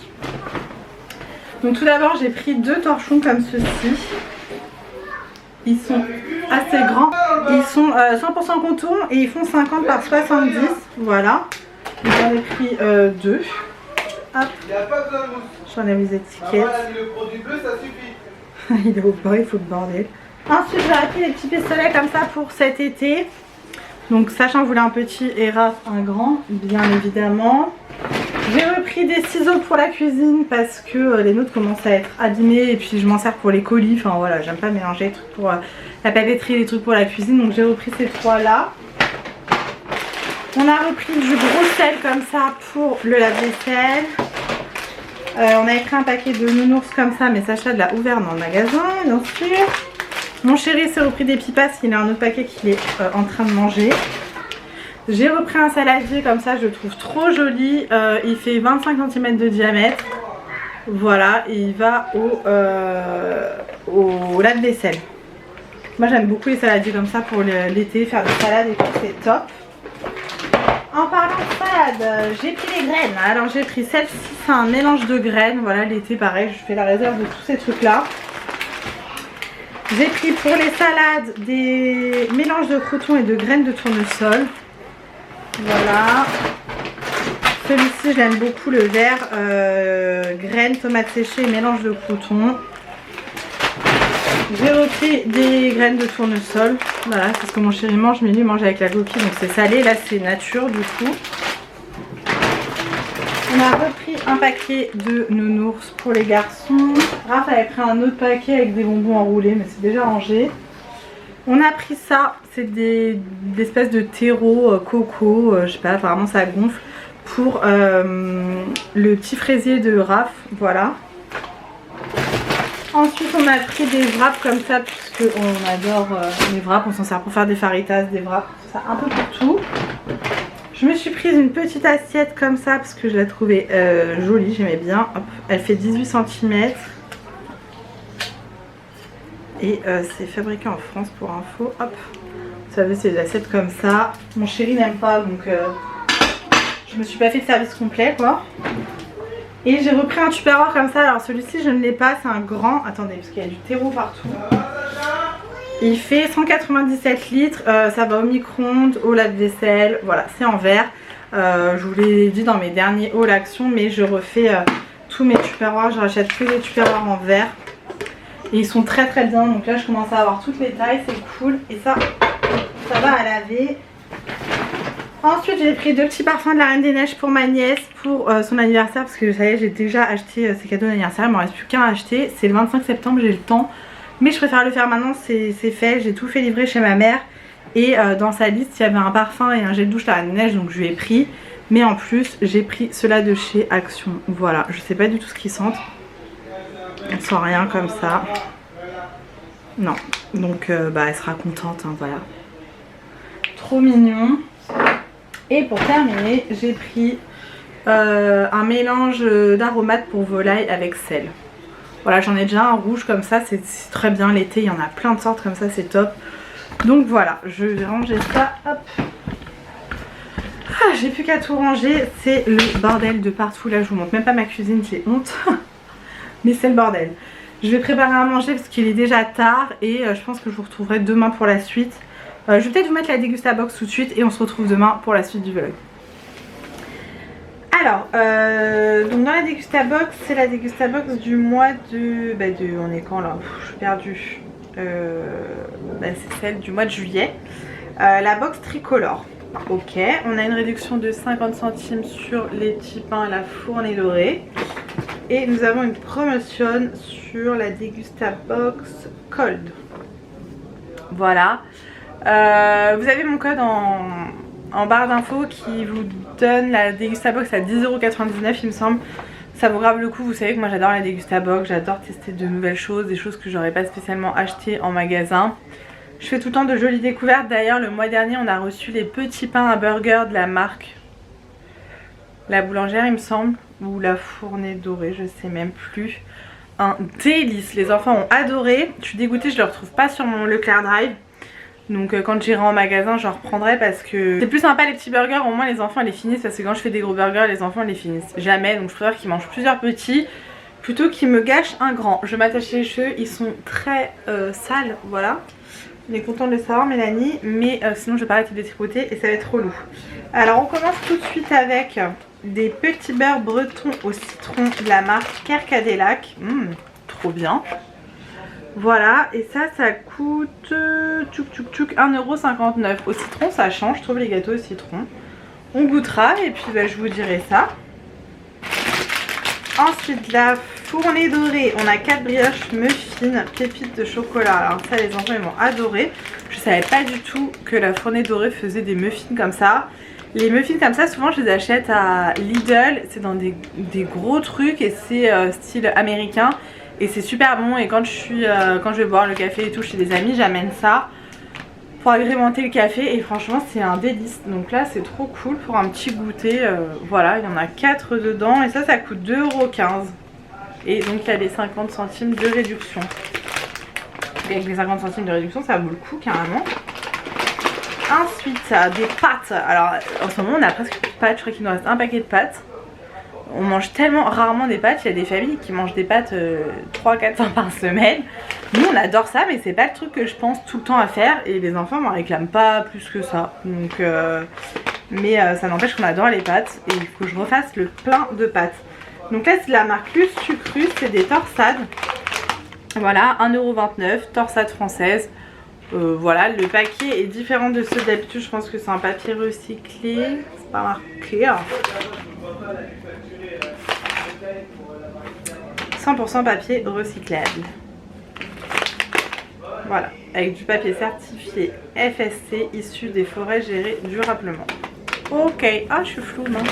Donc tout d'abord j'ai pris 2 torchons comme ceci. Ils sont assez grands, ils sont 100% coton et ils font 50 par 70, voilà. J'en ai pris 2. Hop. J'en ai les étiquettes. Le produit bleu ça suffit. Il est au bord, il faut le bordel. Ensuite j'aurais pris les petits pistolets comme ça pour cet été. Donc Sacha en voulait un petit et Raph un grand, bien évidemment. J'ai repris des ciseaux pour la cuisine parce que les nôtres commencent à être abîmés et puis je m'en sers pour les colis. Enfin voilà, j'aime pas mélanger les trucs pour la papeterie et les trucs pour la cuisine. Donc j'ai repris ces trois là. On a repris du gros sel comme ça pour le lave-vaisselle. On avait pris un paquet de nounours comme ça, mais Sacha l'a ouvert dans le magasin, bien sûr. Mon chéri s'est repris des pipas, il a un autre paquet qu'il est en train de manger. J'ai repris un saladier comme ça, je le trouve trop joli. Il fait 25 cm de diamètre. Voilà, et il va au lave-vaisselle. Moi j'aime beaucoup les saladiers comme ça pour l'été, faire des salades et tout, c'est top. En parlant de salade, j'ai pris les graines. Alors j'ai pris celle-ci, c'est un mélange de graines. Voilà, l'été pareil, je fais la réserve de tous ces trucs là. J'ai pris pour les salades des mélanges de croûtons et de graines de tournesol. Voilà. Celui-ci je l'aime beaucoup, le vert, graines, tomates séchées et mélange de croûtons. J'ai repris des graines de tournesol. Voilà, c'est ce que mon chéri mange, mais lui mange avec la coquille, donc c'est salé. Là c'est nature du coup. On a repris un paquet de nounours pour les garçons. Raph avait pris un autre paquet avec des bonbons enroulés, mais c'est déjà rangé. On a pris ça, c'est des espèces de terreau coco, je sais pas, apparemment ça gonfle, pour le petit fraisier de Raph, voilà. Ensuite on a pris des wraps comme ça, puisque on adore les wraps, on s'en sert pour faire des faritas, des wraps, ça un peu pour tout. Je me suis prise une petite assiette comme ça, parce que je la trouvais jolie, j'aimais bien. Hop, elle fait 18 cm. Et c'est fabriqué en France pour info. Hop, vous savez, c'est des assiettes comme ça. Mon chéri n'aime pas, donc je me suis pas fait de service complet quoi. Et j'ai repris un tupperware comme ça. Alors celui-ci je ne l'ai pas, c'est un grand. Attendez, parce qu'il y a du terreau partout. Il fait 197 litres. Ça va au micro-ondes, au lave-vaisselle. Voilà, c'est en verre. Je vous l'ai dit dans mes derniers hauls action, mais je refais tous mes tupperwares. Je rachète que des tupperwares en verre. Et ils sont très très bien, donc là je commence à avoir toutes les tailles, c'est cool. Et ça va à laver. Ensuite j'ai pris deux petits parfums de la Reine des Neiges pour ma nièce pour son anniversaire. Parce que ça y est, j'ai déjà acheté ses cadeaux d'anniversaire, il ne m'en reste plus qu'un à acheter. C'est le 25 septembre, j'ai le temps. Mais je préfère le faire maintenant, c'est fait. J'ai tout fait livrer chez ma mère. Et dans sa liste il y avait un parfum et un gel douche la Reine des Neiges, donc je lui ai pris. Mais en plus j'ai pris ceux-là de chez Action. Voilà, je sais pas du tout ce qu'ils sentent. Elle sent rien comme ça. Non. Donc elle sera contente, hein, voilà. Trop mignon. Et pour terminer, j'ai pris un mélange d'aromates pour volaille avec sel. Voilà, j'en ai déjà un rouge comme ça, c'est très bien l'été, il y en a plein de sortes comme ça, c'est top. Donc voilà, je vais ranger ça, hop. Ah, j'ai plus qu'à tout ranger, c'est le bordel de partout. Là je vous montre même pas ma cuisine, j'ai honte. Mais c'est le bordel. Je vais préparer à manger parce qu'il est déjà tard et je pense que je vous retrouverai demain pour la suite. Je vais peut-être vous mettre la Dégustabox tout de suite et on se retrouve demain pour la suite du vlog. Alors, donc dans la Dégustabox, c'est la Dégustabox du mois de... on est quand là? Je suis perdue. C'est celle du mois de juillet. La box tricolore. Ok, on a une réduction de 50 centimes sur les petits pains à la fournée dorée. Et nous avons une promotion sur la Dégustabox Cold. Voilà. Vous avez mon code en barre d'infos qui vous donne la Dégustabox à 10,99 € il me semble. Ça vaut grave le coup, vous savez que moi j'adore la Dégustabox, j'adore tester de nouvelles choses, des choses que j'aurais pas spécialement achetées en magasin. Je fais tout le temps de jolies découvertes. D'ailleurs le mois dernier on a reçu les petits pains à burger de la marque La Boulangère il me semble, ou La Fournée Dorée, je sais même plus. Un délice, les enfants ont adoré. Je suis dégoûtée, je ne le retrouve pas sur mon Leclerc Drive. Donc quand j'irai en magasin j'en reprendrai parce que c'est plus sympa les petits burgers, au moins les enfants les finissent. Parce que quand je fais des gros burgers les enfants les finissent jamais. Donc je préfère qu'ils mangent plusieurs petits plutôt qu'ils me gâchent un grand. Je m'attache les cheveux, ils sont très sales, voilà. On est content de le savoir Mélanie, mais sinon je vais pas arrêter de les tripoter et ça va être relou. Alors on commence tout de suite avec des petits beurres bretons au citron de la marque Kerkadelac. Trop bien. Voilà, et ça coûte 1,59 €. Au citron, ça change, je trouve les gâteaux au citron. On goûtera et puis bah, je vous dirai ça. Ensuite, la fournée dorée. On a 4 brioches muffins, pépites de chocolat. Alors ça, les enfants, ils vont adorer. Je savais pas du tout que la fournée dorée faisait des muffins comme ça. Les muffins comme ça, souvent, je les achète à Lidl. C'est dans des gros trucs et c'est style américain. Et c'est super bon. Et quand je vais boire le café et tout chez des amis, j'amène ça pour agrémenter le café. Et franchement, c'est un délice. Donc là, c'est trop cool pour un petit goûter. Voilà, il y en a 4 dedans. Et ça coûte 2,15 €. Et donc, il y a les 50 centimes de réduction. Et avec les 50 centimes de réduction, ça vaut le coup carrément. Ensuite, des pâtes. Alors, en ce moment, on a presque plus de pâtes. Je crois qu'il nous reste un paquet de pâtes. On mange tellement rarement des pâtes. Il y a des familles qui mangent des pâtes 3-4 fois par semaine. Nous, on adore ça, mais c'est pas le truc que je pense tout le temps à faire. Et les enfants m'en réclament pas plus que ça. Donc, ça n'empêche qu'on adore les pâtes. Et il faut que je refasse le plein de pâtes. Donc là, c'est de la marque Sucrus. C'est des torsades. Voilà, 1,29 €. Torsade française. Voilà, le paquet est différent de ceux d'habitude. Je pense que c'est un papier recyclé. C'est pas marqué. 100% papier recyclable. Voilà, avec du papier certifié FSC issu des forêts gérées durablement. Ok, ah je suis floue, non?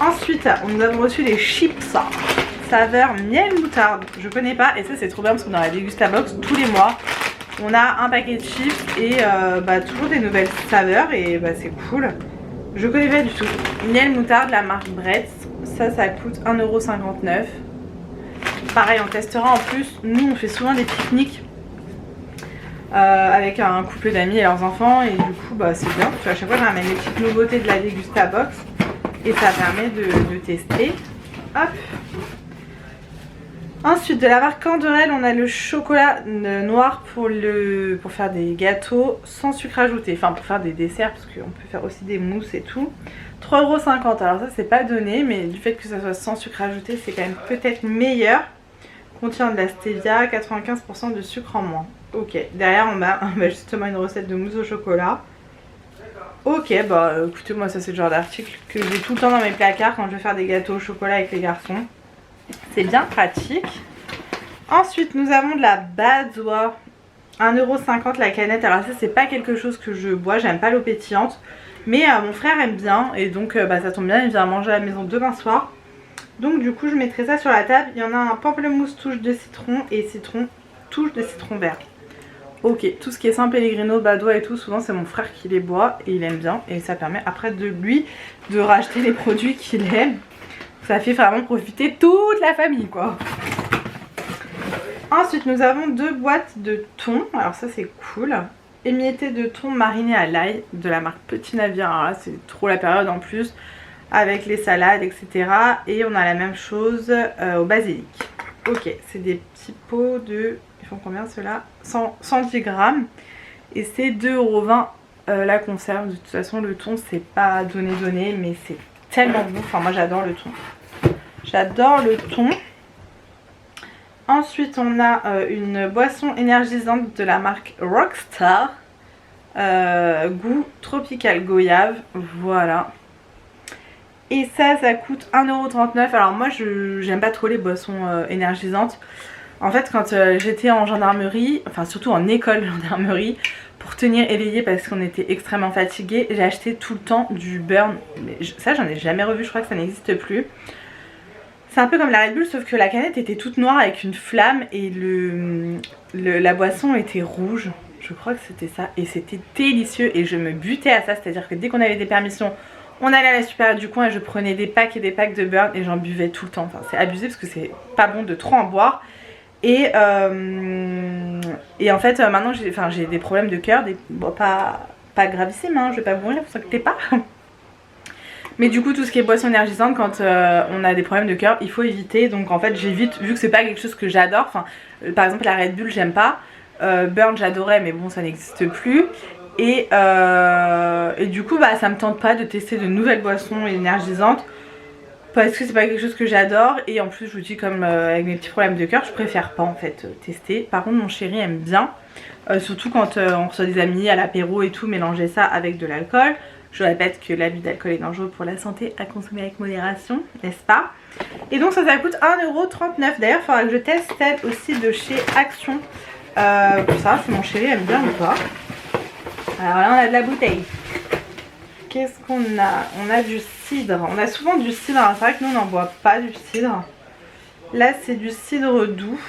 Ensuite, nous avons reçu des chips saveur miel moutarde. Je connais pas et ça c'est trop bien parce que dans la Dégustabox tous les mois on a un paquet de chips et toujours des nouvelles saveurs et c'est cool. Je connais pas du tout. Miel moutarde, la marque Bretz. Ça coûte 1,59 €. Pareil, on testera en plus. Nous, on fait souvent des pique-niques avec un couple d'amis et leurs enfants. Et du coup, c'est bien. Parce qu'à chaque fois, je ramène les petites nouveautés de la Dégustabox. Et ça permet de tester. Hop. Ensuite, de la marque Canderel, on a le chocolat noir pour faire des gâteaux sans sucre ajouté. Enfin, pour faire des desserts, parce qu'on peut faire aussi des mousses et tout. 3,50 €. Alors ça, c'est pas donné, mais du fait que ça soit sans sucre ajouté, c'est quand même peut-être meilleur. Contient de la stevia, 95% de sucre en moins. Ok, derrière, on a justement une recette de mousse au chocolat. Ok, écoutez, moi, ça, c'est le genre d'article que j'ai tout le temps dans mes placards quand je vais faire des gâteaux au chocolat avec les garçons. C'est bien pratique. Ensuite, nous avons de la Badoit. 1,50 € la canette. Alors ça, c'est pas quelque chose que je bois. J'aime pas l'eau pétillante. Mais mon frère aime bien. Et donc, ça tombe bien. Il vient manger à la maison demain soir. Donc, du coup, je mettrai ça sur la table. Il y en a un pamplemousse touche de citron et citron touche de citron vert. Ok, tout ce qui est San Pellegrino, Badoit et tout, souvent c'est mon frère qui les boit. Et il aime bien. Et ça permet après de lui de racheter les produits qu'il aime. Ça fait vraiment profiter toute la famille quoi. Ensuite nous avons 2 boîtes de thon. Alors ça c'est cool. Émietté de thon mariné à l'ail de la marque Petit Navire. Alors là c'est trop la période en plus. Avec les salades etc. Et on a la même chose au basilic. Ok, c'est des petits pots de... Ils font combien ceux-là? 110 grammes. Et c'est 2,20 € la conserve. De toute façon le thon c'est pas donné mais c'est tellement bon. Enfin moi j'adore le thon. J'adore le thon. Ensuite on a une boisson énergisante de la marque Rockstar. Goût tropical goyave. Voilà. Et ça coûte 1,39 €. Alors moi j'aime pas trop les boissons énergisantes. En fait quand j'étais en gendarmerie, enfin surtout en école gendarmerie, pour tenir éveillé parce qu'on était extrêmement fatigué, j'ai acheté tout le temps du Burn. Mais ça j'en ai jamais revu, je crois que ça n'existe plus. C'est un peu comme la Red Bull sauf que la canette était toute noire avec une flamme et la boisson était rouge. Je crois que c'était ça et c'était délicieux et je me butais à ça. C'est à dire que dès qu'on avait des permissions on allait à la supérieure du coin et je prenais des packs et des packs de Burn et j'en buvais tout le temps. Enfin c'est abusé parce que c'est pas bon de trop en boire. Et en fait maintenant j'ai des problèmes de cœur, bon, pas gravissimes hein, je vais pas mourir, vous inquiétez pas. Mais du coup tout ce qui est boisson énergisante quand on a des problèmes de cœur il faut éviter. Donc en fait j'évite vu que c'est pas quelque chose que j'adore. Enfin par exemple la Red Bull j'aime pas, Burn j'adorais mais bon ça n'existe plus. Et du coup ça me tente pas de tester de nouvelles boissons énergisantes. parce que c'est pas quelque chose que j'adore et en plus je vous dis comme avec mes petits problèmes de cœur je préfère pas en fait tester. Par contre mon chéri aime bien, surtout quand on reçoit des amis à l'apéro et tout, mélanger ça avec de l'alcool. Je répète que l'abus d'alcool est dangereux pour la santé, à consommer avec modération, n'est-ce pas? Et donc ça coûte 1,39 €. D'ailleurs il faudra que je teste celle aussi de chez Action pour savoir si mon chéri aime bien ou pas. Alors là on a de la bouteille. Qu'est-ce qu'on a? On a du cidre. On a souvent du cidre. C'est vrai que nous on n'en boit pas du cidre. Là c'est du cidre doux.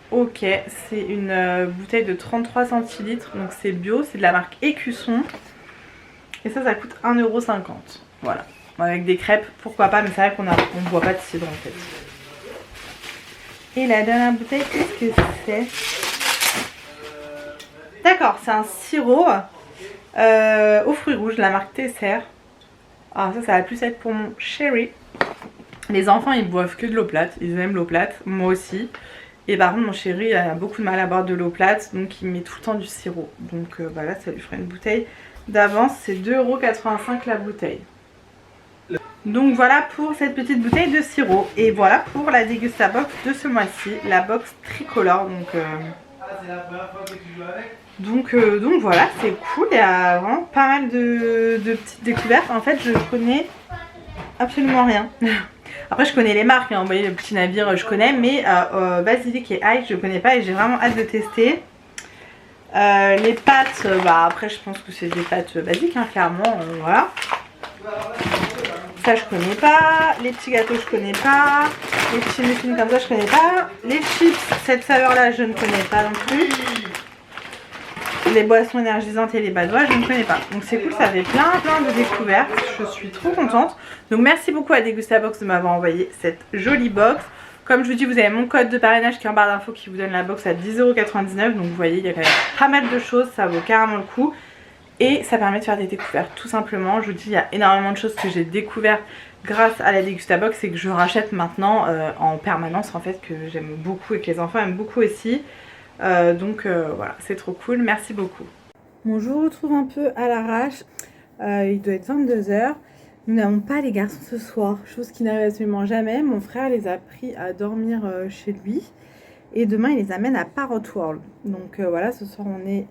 Ok, c'est une bouteille de 33 centilitres. Donc c'est bio, c'est de la marque Écusson. Et ça coûte 1,50 €. Voilà. Avec des crêpes, pourquoi pas, mais c'est vrai qu'on ne boit pas de cidre en fait. Et la dernière bouteille, qu'est-ce que c'est? D'accord, c'est un sirop aux fruits rouges de la marque Tesser. Alors ça va plus être pour mon chéri. Les enfants ils boivent que de l'eau plate, ils aiment l'eau plate, moi aussi. Et par contre mon chéri a beaucoup de mal à boire de l'eau plate, donc il met tout le temps du sirop. Donc voilà, ça lui ferait une bouteille d'avance, c'est 2,85 € la bouteille. Donc voilà pour cette petite bouteille de sirop. Et voilà pour la Degusta Box de ce mois-ci, la box tricolore. Donc voilà, c'est cool. Il y a vraiment pas mal de petites découvertes. En fait je connais absolument rien. Après je connais les marques, hein. Vous voyez le petit navire je connais, mais basilic et ail je connais pas et j'ai vraiment hâte de tester. Les pâtes, après je pense que c'est des pâtes basiques, hein, clairement, voilà. Ça je connais pas, les petits gâteaux je connais pas, les petits muffins comme ça je connais pas, les chips, cette saveur là je ne connais pas non plus, les boissons énergisantes et les badois je ne connais pas. Donc c'est cool, ça fait plein de découvertes, je suis trop contente. Donc merci beaucoup à Degusta Box de m'avoir envoyé cette jolie box. Comme je vous dis, vous avez mon code de parrainage qui est en barre d'infos qui vous donne la box à 10,99 €. Donc vous voyez, il y a quand même pas mal de choses, ça vaut carrément le coup. Et ça permet de faire des découvertes tout simplement. Je vous dis, il y a énormément de choses que j'ai découvertes grâce à la Degusta Box et que je rachète maintenant en permanence en fait, que j'aime beaucoup et que les enfants aiment beaucoup aussi. Voilà, c'est trop cool, merci beaucoup. Bon, je vous retrouve un peu à l'arrache, il doit être 22 h. Nous n'avons pas les garçons ce soir, chose qui n'arrive absolument jamais. Mon frère les a pris à dormir chez lui et demain il les amène à Parrot World. Donc voilà, ce soir on est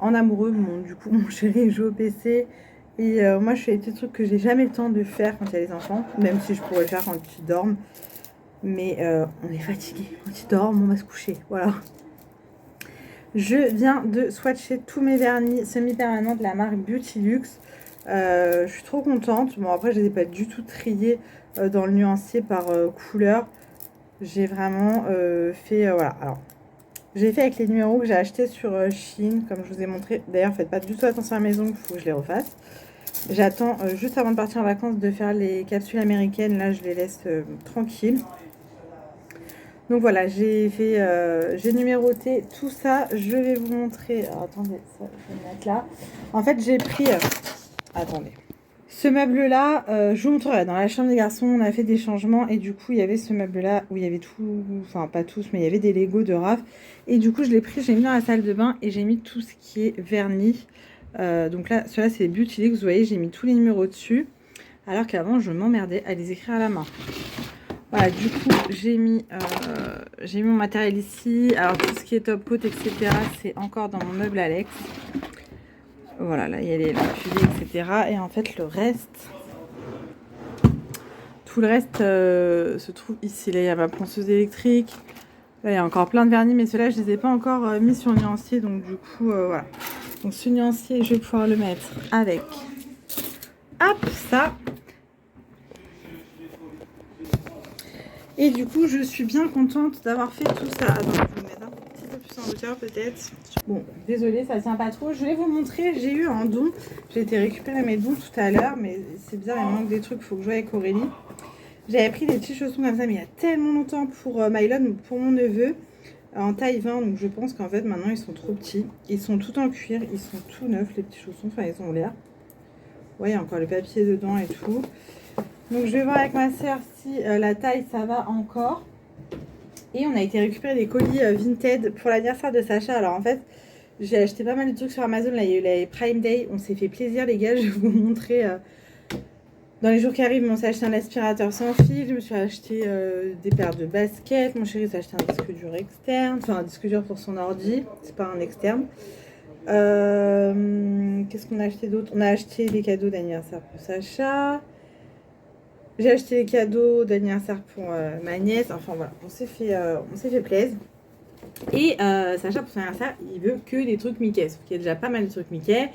en amoureux. Du coup mon chéri joue au PC et moi je fais des petits trucs que j'ai jamais le temps de faire quand il y a les enfants, même si je pourrais le faire quand ils dorment. Mais on est fatigué, quand ils dorment on va se coucher, voilà. Je viens de swatcher tous mes vernis semi-permanents de la marque Beauty Luxe. Je suis trop contente. Bon après je les ai pas du tout triés dans le nuancier par couleur. J'ai vraiment fait voilà. Alors j'ai fait avec les numéros que j'ai achetés sur Shein comme je vous ai montré. D'ailleurs faites pas du tout attention à la maison, il faut que je les refasse. J'attends juste avant de partir en vacances de faire les capsules américaines. Là je les laisse tranquilles. Donc voilà, j'ai numéroté tout ça. Je vais vous montrer. Alors, attendez, ça, je vais le mettre là. En fait, j'ai pris. Attendez. Ce meuble-là, je vous montrerai. Dans la chambre des garçons, on a fait des changements. Et du coup, il y avait ce meuble-là où il y avait tout. Enfin, pas tous, mais il y avait des Legos de Raph. Et du coup, je l'ai pris, j'ai mis dans la salle de bain. Et j'ai mis tout ce qui est vernis. Donc là, ceux-là, c'est Beauty Luxe. Vous voyez, j'ai mis tous les numéros dessus. Alors qu'avant, je m'emmerdais à les écrire à la main. Voilà, du coup, j'ai mis mon matériel ici. Alors, tout ce qui est top coat, etc., c'est encore dans mon meuble Alex. Voilà, là, il y a les piliers, etc. Et en fait, le reste, tout le reste se trouve ici. Là, il y a ma ponceuse électrique. Là, il y a encore plein de vernis, mais ceux-là, je ne les ai pas encore mis sur le nuancier. Donc, du coup, voilà. Donc, ce nuancier, je vais pouvoir le mettre avec, hop, ça. Et du coup, je suis bien contente d'avoir fait tout ça. Attends, je vais vous mettre un petit peu plus en hauteur peut-être. Bon, désolée, ça tient pas trop. Je vais vous montrer, j'ai eu un don. J'ai été récupérer mes dons tout à l'heure, mais c'est bizarre, il manque des trucs, il faut que je joue avec Aurélie. J'avais pris des petits chaussons comme ça, mais il y a tellement longtemps pour Mylon, pour mon neveu, en taille 20. Donc je pense qu'en fait, maintenant, ils sont trop petits. Ils sont tout en cuir, ils sont tout neufs, les petits chaussons. Enfin, ils ont l'air. Ouais, il y a encore le papier dedans et tout. Donc je vais voir avec ma soeur si la taille ça va encore. Et on a été récupérer des colis Vinted pour l'anniversaire de Sacha. Alors en fait j'ai acheté pas mal de trucs sur Amazon. Là il y a eu les Prime Day. On s'est fait plaisir les gars. Je vais vous montrer Dans les jours qui arrivent, on s'est acheté un aspirateur sans fil. Je me suis acheté des paires de baskets. Mon chéri s'est acheté un disque dur externe. Enfin, un disque dur pour son ordi. C'est pas un externe. Qu'est-ce qu'on a acheté d'autre? On a acheté des cadeaux d'anniversaire pour Sacha. J'ai acheté les cadeaux d'anniversaire pour ma nièce. Enfin voilà, on s'est fait plaisir. Et Sacha, pour son anniversaire, il veut que des trucs Mickey. Sauf qu'il y a déjà pas mal de trucs Mickey.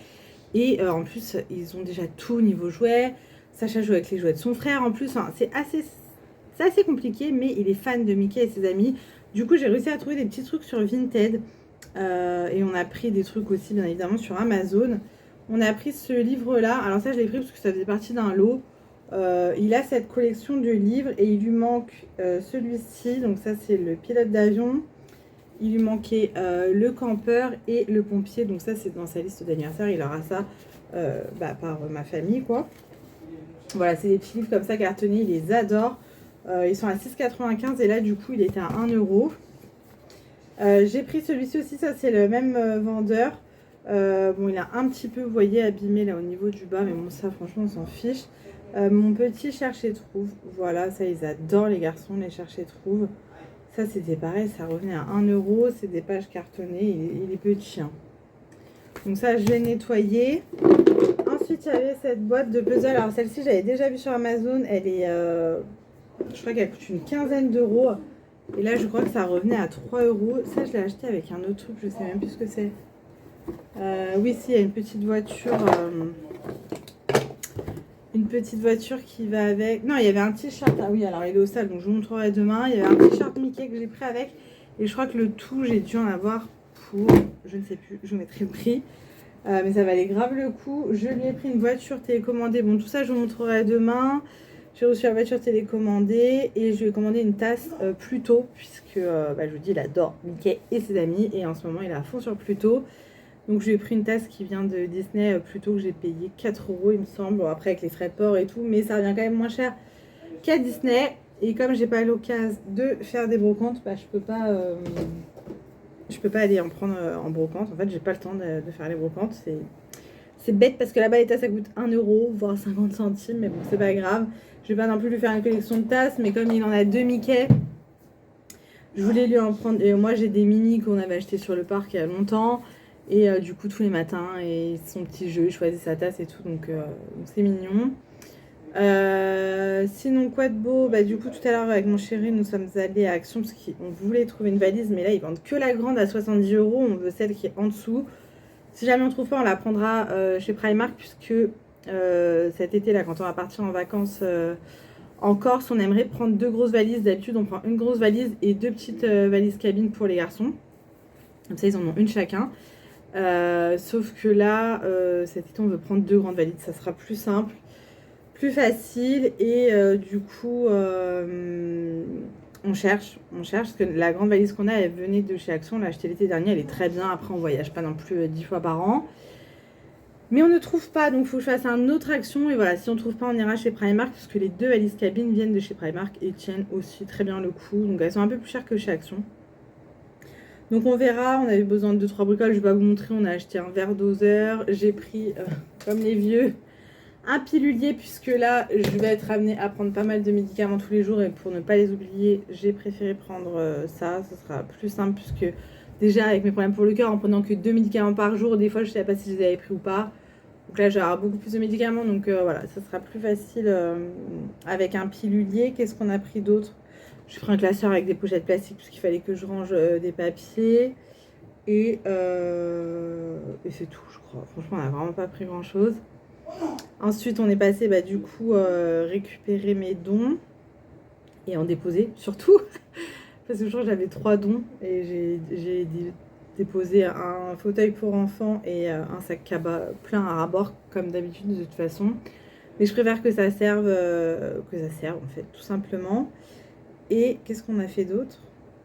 Et en plus, ils ont déjà tout niveau jouets. Sacha joue avec les jouets de son frère. En plus, enfin, c'est assez compliqué, mais il est fan de Mickey et ses amis. Du coup, j'ai réussi à trouver des petits trucs sur Vinted. Et on a pris des trucs aussi, bien évidemment, sur Amazon. On a pris ce livre-là. Alors ça, je l'ai pris parce que ça faisait partie d'un lot. Il a cette collection de livres et il lui manque celui-ci. Donc ça, c'est le pilote d'avion. Il lui manquait le campeur et le pompier. Donc ça, c'est dans sa liste d'anniversaire. Il aura ça par ma famille, quoi. Voilà, c'est des petits livres comme ça cartonnés. Il les adore. Ils sont à 6,95 et là, du coup, il était à 1 €. J'ai pris celui-ci aussi. Ça, c'est le même vendeur. Bon, il a un petit peu, vous voyez, abîmé là au niveau du bas. Mais bon, ça, franchement, on s'en fiche. Mon petit cherche et trouve. Voilà, ça, ils adorent les garçons, les cherche et trouve. Ça, c'était pareil, ça revenait à 1 €. C'est des pages cartonnées. Il est petit. Hein. Donc ça, je l'ai nettoyé. Ensuite, il y avait cette boîte de puzzle. Alors, celle-ci, j'avais déjà vue sur Amazon. Elle est... je crois qu'elle coûte une quinzaine d'euros. Et là, je crois que ça revenait à 3 €. Ça, je l'ai acheté avec un autre truc. Je sais même plus ce que c'est. Oui, si, il y a une petite voiture... une petite voiture qui va avec... Non, il y avait un t-shirt. Ah oui, alors il est au sale, donc je vous montrerai demain. Il y avait un t-shirt Mickey que j'ai pris avec. Et je crois que le tout, j'ai dû en avoir pour... Je ne sais plus, je vous mettrai le prix. Mais ça valait grave le coup. Je lui ai pris une voiture télécommandée. Bon, tout ça, je vous montrerai demain. J'ai reçu la voiture télécommandée. Et je lui ai commandé une tasse Pluto. Puisque, je vous dis, il adore Mickey et ses amis. Et en ce moment, il est à fond sur Pluto. Donc je lui ai pris une tasse qui vient de Disney Pluto que j'ai payé 4 € il me semble. Bon, après avec les frais de port et tout, mais ça revient quand même moins cher qu'à Disney. Et comme j'ai pas l'occasion de faire des brocantes, je peux pas aller en prendre en brocante. En fait, j'ai pas le temps de faire les brocantes. C'est bête parce que là-bas les tasses ça coûte 1 €, voire 50 centimes, mais bon, c'est pas grave. Je vais pas non plus lui faire une collection de tasses, mais comme il en a 2 Mickey, je voulais lui en prendre. Et moi j'ai des mini qu'on avait acheté sur le parc il y a longtemps. Et du coup, tous les matins, et son petit jeu, il choisit sa tasse et tout, donc c'est mignon. Sinon, quoi de beau? Du coup, tout à l'heure, avec mon chéri, nous sommes allés à Action parce qu'on voulait trouver une valise, mais là, ils vendent que la grande à 70 €. On veut celle qui est en dessous. Si jamais on ne trouve pas, on la prendra chez Primark, puisque cet été, là, quand on va partir en vacances en Corse, on aimerait prendre 2 grosses valises. D'habitude, on prend une grosse valise et 2 petites valises cabine pour les garçons. Comme ça, ils en ont une chacun. Sauf que là, cet été, on veut prendre 2 grandes valises. Ça sera plus simple, plus facile. Et du coup, on cherche. Parce que la grande valise qu'on a, elle venait de chez Action. On l'a achetée l'été dernier. Elle est très bien. Après, on voyage pas non plus 10 fois par an. Mais on ne trouve pas. Donc, il faut que je fasse un autre Action. Et voilà, si on ne trouve pas, on ira chez Primark. Parce que les 2 valises cabines viennent de chez Primark et tiennent aussi très bien le coup. Donc, elles sont un peu plus chères que chez Action. Donc on verra, on avait besoin de 2-3 bricoles, je vais pas vous montrer, on a acheté un verre doseur, j'ai pris, comme les vieux, un pilulier puisque là je vais être amenée à prendre pas mal de médicaments tous les jours et pour ne pas les oublier, j'ai préféré prendre ça sera plus simple puisque déjà avec mes problèmes pour le cœur, en prenant que 2 médicaments par jour, des fois je ne savais pas si je les avais pris ou pas. Donc là j'ai beaucoup plus de médicaments, donc voilà, ça sera plus facile avec un pilulier. Qu'est-ce qu'on a pris d'autre? J'ai pris un classeur avec des pochettes plastiques parce qu'il fallait que je range des papiers. Et c'est tout, je crois. Franchement, on n'a vraiment pas pris grand-chose. Ensuite, on est passé, du coup, récupérer mes dons. Et en déposer, surtout. Parce que je crois que j'avais 3 dons. Et j'ai déposé un fauteuil pour enfants et un sac cabas plein à rabord, comme d'habitude, de toute façon. Mais je préfère que ça serve, en fait, tout simplement. Et qu'est-ce qu'on a fait d'autre?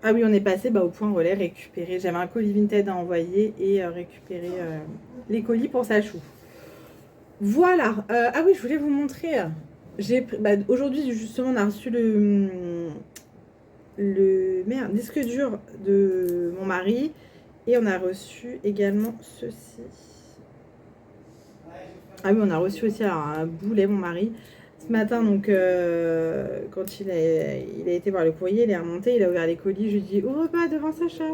Ah oui, on est passé au point relais récupérer. J'avais un colis Vinted à envoyer et récupérer les colis pour Sachou. Voilà. Ah oui, je voulais vous montrer. Aujourd'hui, justement, on a reçu le disque dur de mon mari. Et on a reçu également ceci. Ah oui, on a reçu aussi un boulet, mon mari. Ce matin, donc, quand il a été voir le courrier, il est remonté, il a ouvert les colis, je lui ai dit ouvre pas devant Sacha.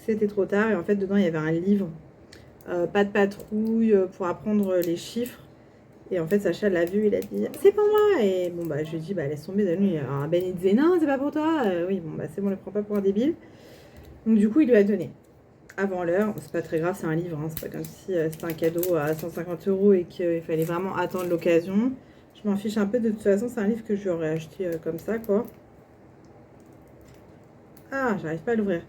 C'était trop tard et en fait dedans il y avait un livre, pas de patrouille pour apprendre les chiffres. Et en fait Sacha l'a vu, il a dit c'est pour moi. Et bon bah je lui ai dit bah laisse tomber, donne-lui. Alors Ben il disait non c'est pas pour toi. Oui bon bah c'est bon, ne le prends pas pour un débile. Donc du coup il lui a donné. Avant l'heure, c'est pas très grave, c'est un livre, hein. C'est pas comme si c'était un cadeau à 150 € et qu'il fallait vraiment attendre l'occasion. Je m'en fiche un peu, de toute façon c'est un livre que je lui aurais acheté comme ça quoi. Ah j'arrive pas à l'ouvrir.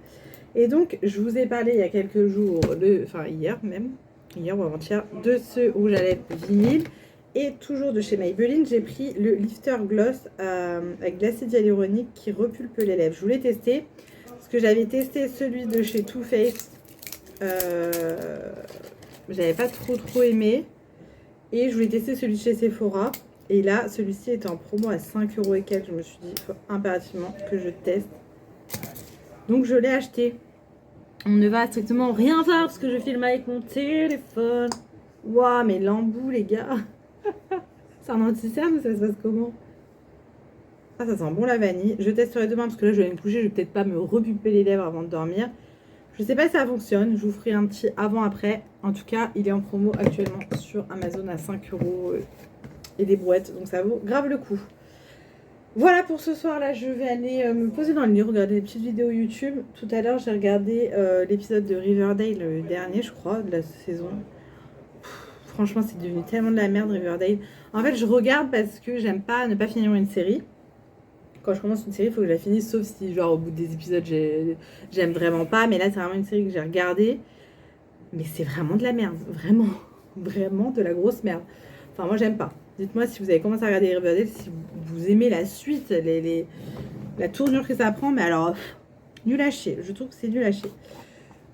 Et donc, je vous ai parlé il y a quelques jours, enfin hier même, hier ou avant-hier, de ceux où j'allais vinyle. Et toujours de chez Maybelline, j'ai pris le Lifter Gloss avec de l'acide hyaluronique qui repulpe les lèvres. Je voulais tester, parce que j'avais testé celui de chez Too Faced. J'avais pas trop aimé. Et je voulais tester celui de chez Sephora. Et là, celui-ci était en promo à 5 € et quelques. Je me suis dit, il faut impérativement que je teste. Donc je l'ai acheté. On ne va strictement rien faire parce que je filme avec mon téléphone. Waouh, mais l'embout les gars. C'est un anti-cerne ou ça se passe comment? Ah, ça sent bon la vanille. Je testerai demain parce que là je vais me coucher. Je vais peut-être pas me repulper les lèvres avant de dormir. Je sais pas si ça fonctionne. Je vous ferai un petit avant-après. En tout cas, il est en promo actuellement sur Amazon à 5 € et des brouettes. Donc ça vaut grave le coup. Voilà pour ce soir là, je vais aller me poser dans le lit, regarder des petites vidéos YouTube. Tout à l'heure j'ai regardé l'épisode de Riverdale, le dernier je crois, de la saison. Franchement c'est devenu tellement de la merde Riverdale. En fait je regarde parce que j'aime pas ne pas finir une série. Quand je commence une série il faut que je la finisse, sauf si genre au bout des épisodes j'aime vraiment pas. Mais là c'est vraiment une série que j'ai regardée. Mais c'est vraiment de la merde, vraiment, vraiment de la grosse merde. Enfin moi j'aime pas. Dites-moi si vous avez commencé à regarder Riverdale, si vous aimez la suite, la tournure que ça prend. Mais alors, nul à chier. Je trouve que c'est nul à chier.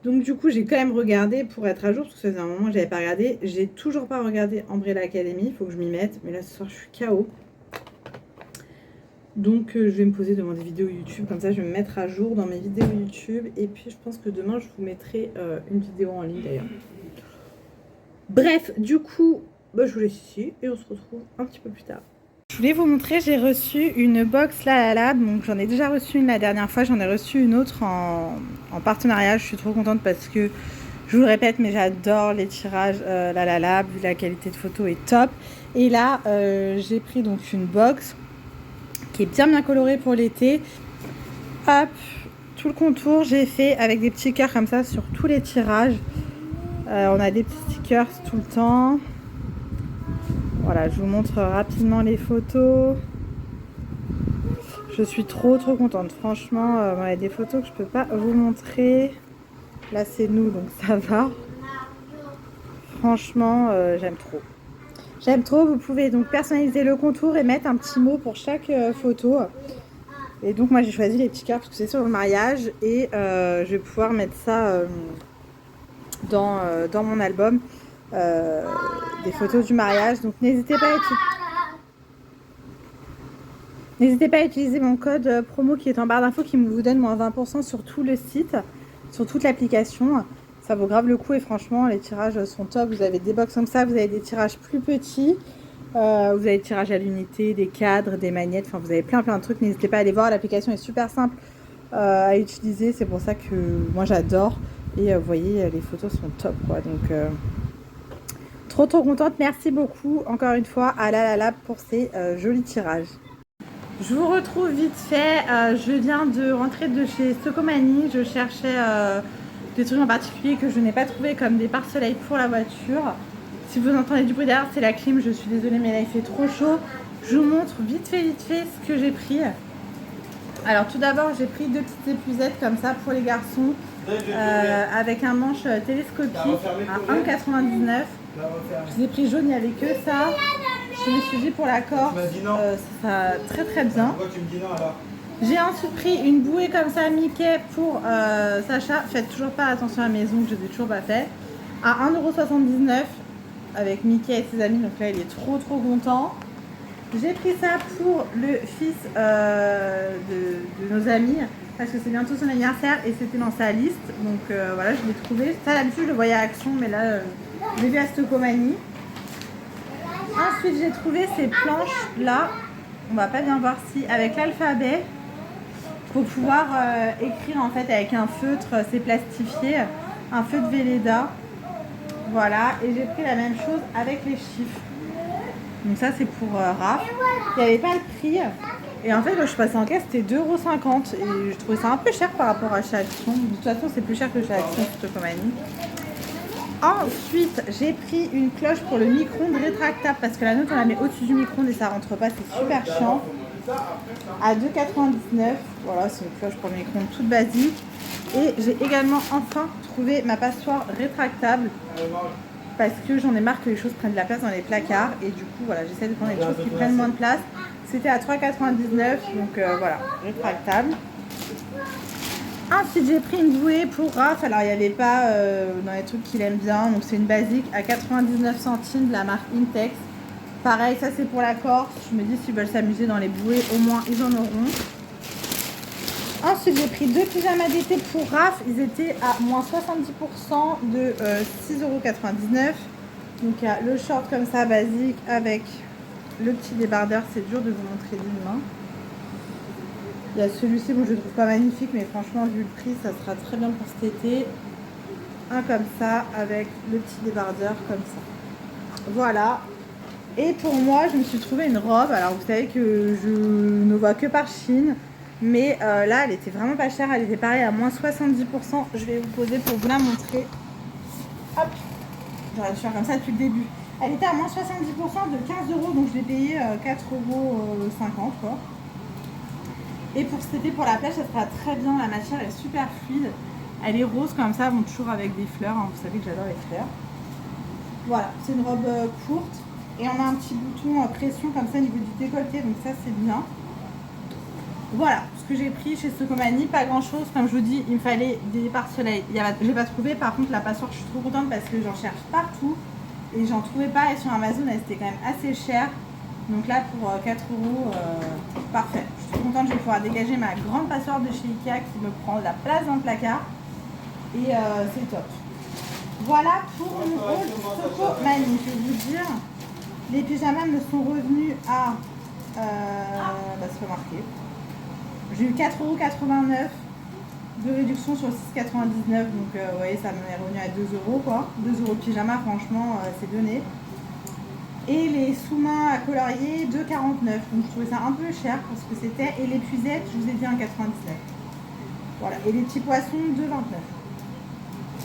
Donc du coup, j'ai quand même regardé pour être à jour, parce que ça faisait un moment que j'avais pas regardé. J'ai toujours pas regardé Umbrella Academy, il faut que je m'y mette. Mais là, ce soir, je suis KO. Donc je vais me poser devant des vidéos YouTube. Comme ça, je vais me mettre à jour dans mes vidéos YouTube. Et puis, je pense que demain, je vous mettrai une vidéo en ligne d'ailleurs. Bref, du coup... Bah, je vous laisse ici et on se retrouve un petit peu plus tard. Je voulais vous montrer, j'ai reçu une box La La Lab. Donc j'en ai déjà reçu une la dernière fois, j'en ai reçu une autre en partenariat. Je suis trop contente parce que, je vous le répète, mais j'adore les tirages La La Lab. La qualité de photo est top. Et là, j'ai pris donc une box qui est bien colorée pour l'été. Hop, tout le contour, j'ai fait avec des petits cœurs comme ça sur tous les tirages. On a des petits stickers tout le temps. Voilà, je vous montre rapidement les photos. Je suis trop contente. Franchement, il y a des photos que je peux pas vous montrer. Là, c'est nous, donc ça va. Franchement, j'aime trop. J'aime trop. Vous pouvez donc personnaliser le contour et mettre un petit mot pour chaque photo. Et donc, moi, j'ai choisi les petits cœurs parce que c'est sur le mariage. Et je vais pouvoir mettre ça dans mon album. Des photos du mariage, donc n'hésitez pas à utiliser mon code promo qui est en barre d'infos qui vous donne moins 20% sur tout le site, sur toute l'application. Ça vaut grave le coup et franchement les tirages sont top. Vous avez des box comme ça, vous avez des tirages plus petits, vous avez des tirages à l'unité, des cadres, des magnettes, enfin vous avez plein de trucs. N'hésitez pas à aller voir, l'application est super simple à utiliser, c'est pour ça que moi j'adore. Et vous voyez les photos sont top quoi, donc trop contente. Merci beaucoup encore une fois à La La Lab pour ces jolis tirages. Je vous retrouve vite fait. Je viens de rentrer de chez Socomani. Je cherchais des trucs en particulier que je n'ai pas trouvé, comme des pare-soleil pour la voiture. Si vous entendez du bruit derrière, c'est la clim. Je suis désolée, mais là il fait trop chaud. Je vous montre vite fait ce que j'ai pris. Alors tout d'abord, j'ai pris deux petites épuisettes comme ça pour les garçons avec un manche télescopique à 1,99 €. Je les ai pris jaune, il n'y avait que ça. Je me suis dit pour la Corse, ça très bien. J'ai ensuite pris une bouée comme ça Mickey pour Sacha. Faites toujours pas attention à la maison, que je n'ai toujours pas fait. À 1,79 € avec Mickey et ses amis. Donc là il est trop content. J'ai pris ça pour le fils de nos amis parce que c'est bientôt son anniversaire et c'était dans sa liste. Donc voilà, je l'ai trouvé. Ça d'habitude je le voyais à Action, mais là je l'ai vu à Stocomani. Ensuite, j'ai trouvé ces planches là. On va pas bien voir si avec l'alphabet pour pouvoir écrire en fait avec un feutre, c'est plastifié, un feutre Velleda. Voilà, et j'ai pris la même chose avec les chiffres. Donc ça c'est pour Raph. Il n'y avait pas le prix. Et en fait quand je suis passée en caisse c'était 2,50 € et je trouvais ça un peu cher par rapport à chez Action. De toute façon c'est plus cher que chez Action Photocomanie. Ensuite j'ai pris une cloche pour le micro-ondes rétractable parce que la note on la met au-dessus du micro-ondes et ça rentre pas, c'est super chiant. À 2,99 €. Voilà, c'est une cloche pour le micro-ondes toute basique. Et j'ai également enfin trouvé ma passoire rétractable parce que j'en ai marre que les choses prennent de la place dans les placards et du coup voilà, j'essaie de prendre des choses qui prennent moins de place. C'était à 3,99 €, donc voilà, rétractable. Ensuite j'ai pris une bouée pour Raph, alors il n'y avait pas dans les trucs qu'il aime bien, donc c'est une basique à 99 centimes de la marque Intex. Pareil, ça c'est pour la Corse, je me dis s'ils veulent s'amuser dans les bouées, au moins ils en auront. Ensuite j'ai pris deux pyjamas d'été pour Raph, ils étaient à moins 70% de 6,99 €. Donc il y a le short comme ça basique avec le petit débardeur, c'est dur de vous montrer d'une main. Il y a celui-ci, bon je le trouve pas magnifique mais franchement vu le prix ça sera très bien pour cet été. Un comme ça avec le petit débardeur comme ça. Voilà. Et pour moi je me suis trouvé une robe, alors vous savez que je ne vois que par Chine. Mais là elle était vraiment pas chère, elle était pareil à moins 70%. Je vais vous poser pour vous la montrer. Hop, j'aurais dû faire comme ça depuis le début. Elle était à moins 70% de 15 €, donc je l'ai payé 4,50 € quoi. Et pour cet été, pour la plage, ça sera très bien. La matière est super fluide. Elle est rose comme ça, bon, toujours avec des fleurs. Hein. Vous savez que j'adore les fleurs. Voilà, c'est une robe courte. Et on a un petit bouton pression comme ça au niveau du décolleté, donc ça c'est bien. Voilà ce que j'ai pris chez Photocomanie, pas grand chose. Comme je vous dis, il me fallait des pare-soleil. Je n'ai pas trouvé, par contre la passoire, je suis trop contente parce que j'en cherche partout et j'en trouvais pas. Et sur Amazon, elle était quand même assez chère. Donc là, pour 4 €, parfait. Je suis trop contente, je vais pouvoir dégager ma grande passoire de chez Ikea qui me prend la place dans le placard. Et c'est top. Voilà pour mon haul Photocomanie. Je vais vous dire, les pyjamas me sont revenus à... c'est marqué. J'ai eu 4,89 € de réduction sur 6,99 €. Donc vous voyez, ça m'est revenu à 2 € quoi. 2 € de pyjama, franchement, c'est donné. Et les sous-mains à colorier 2,49 €. Donc je trouvais ça un peu cher pour ce que c'était. Et les puisettes, je vous ai dit 1,99 €. Voilà. Et les petits poissons 2,29 €.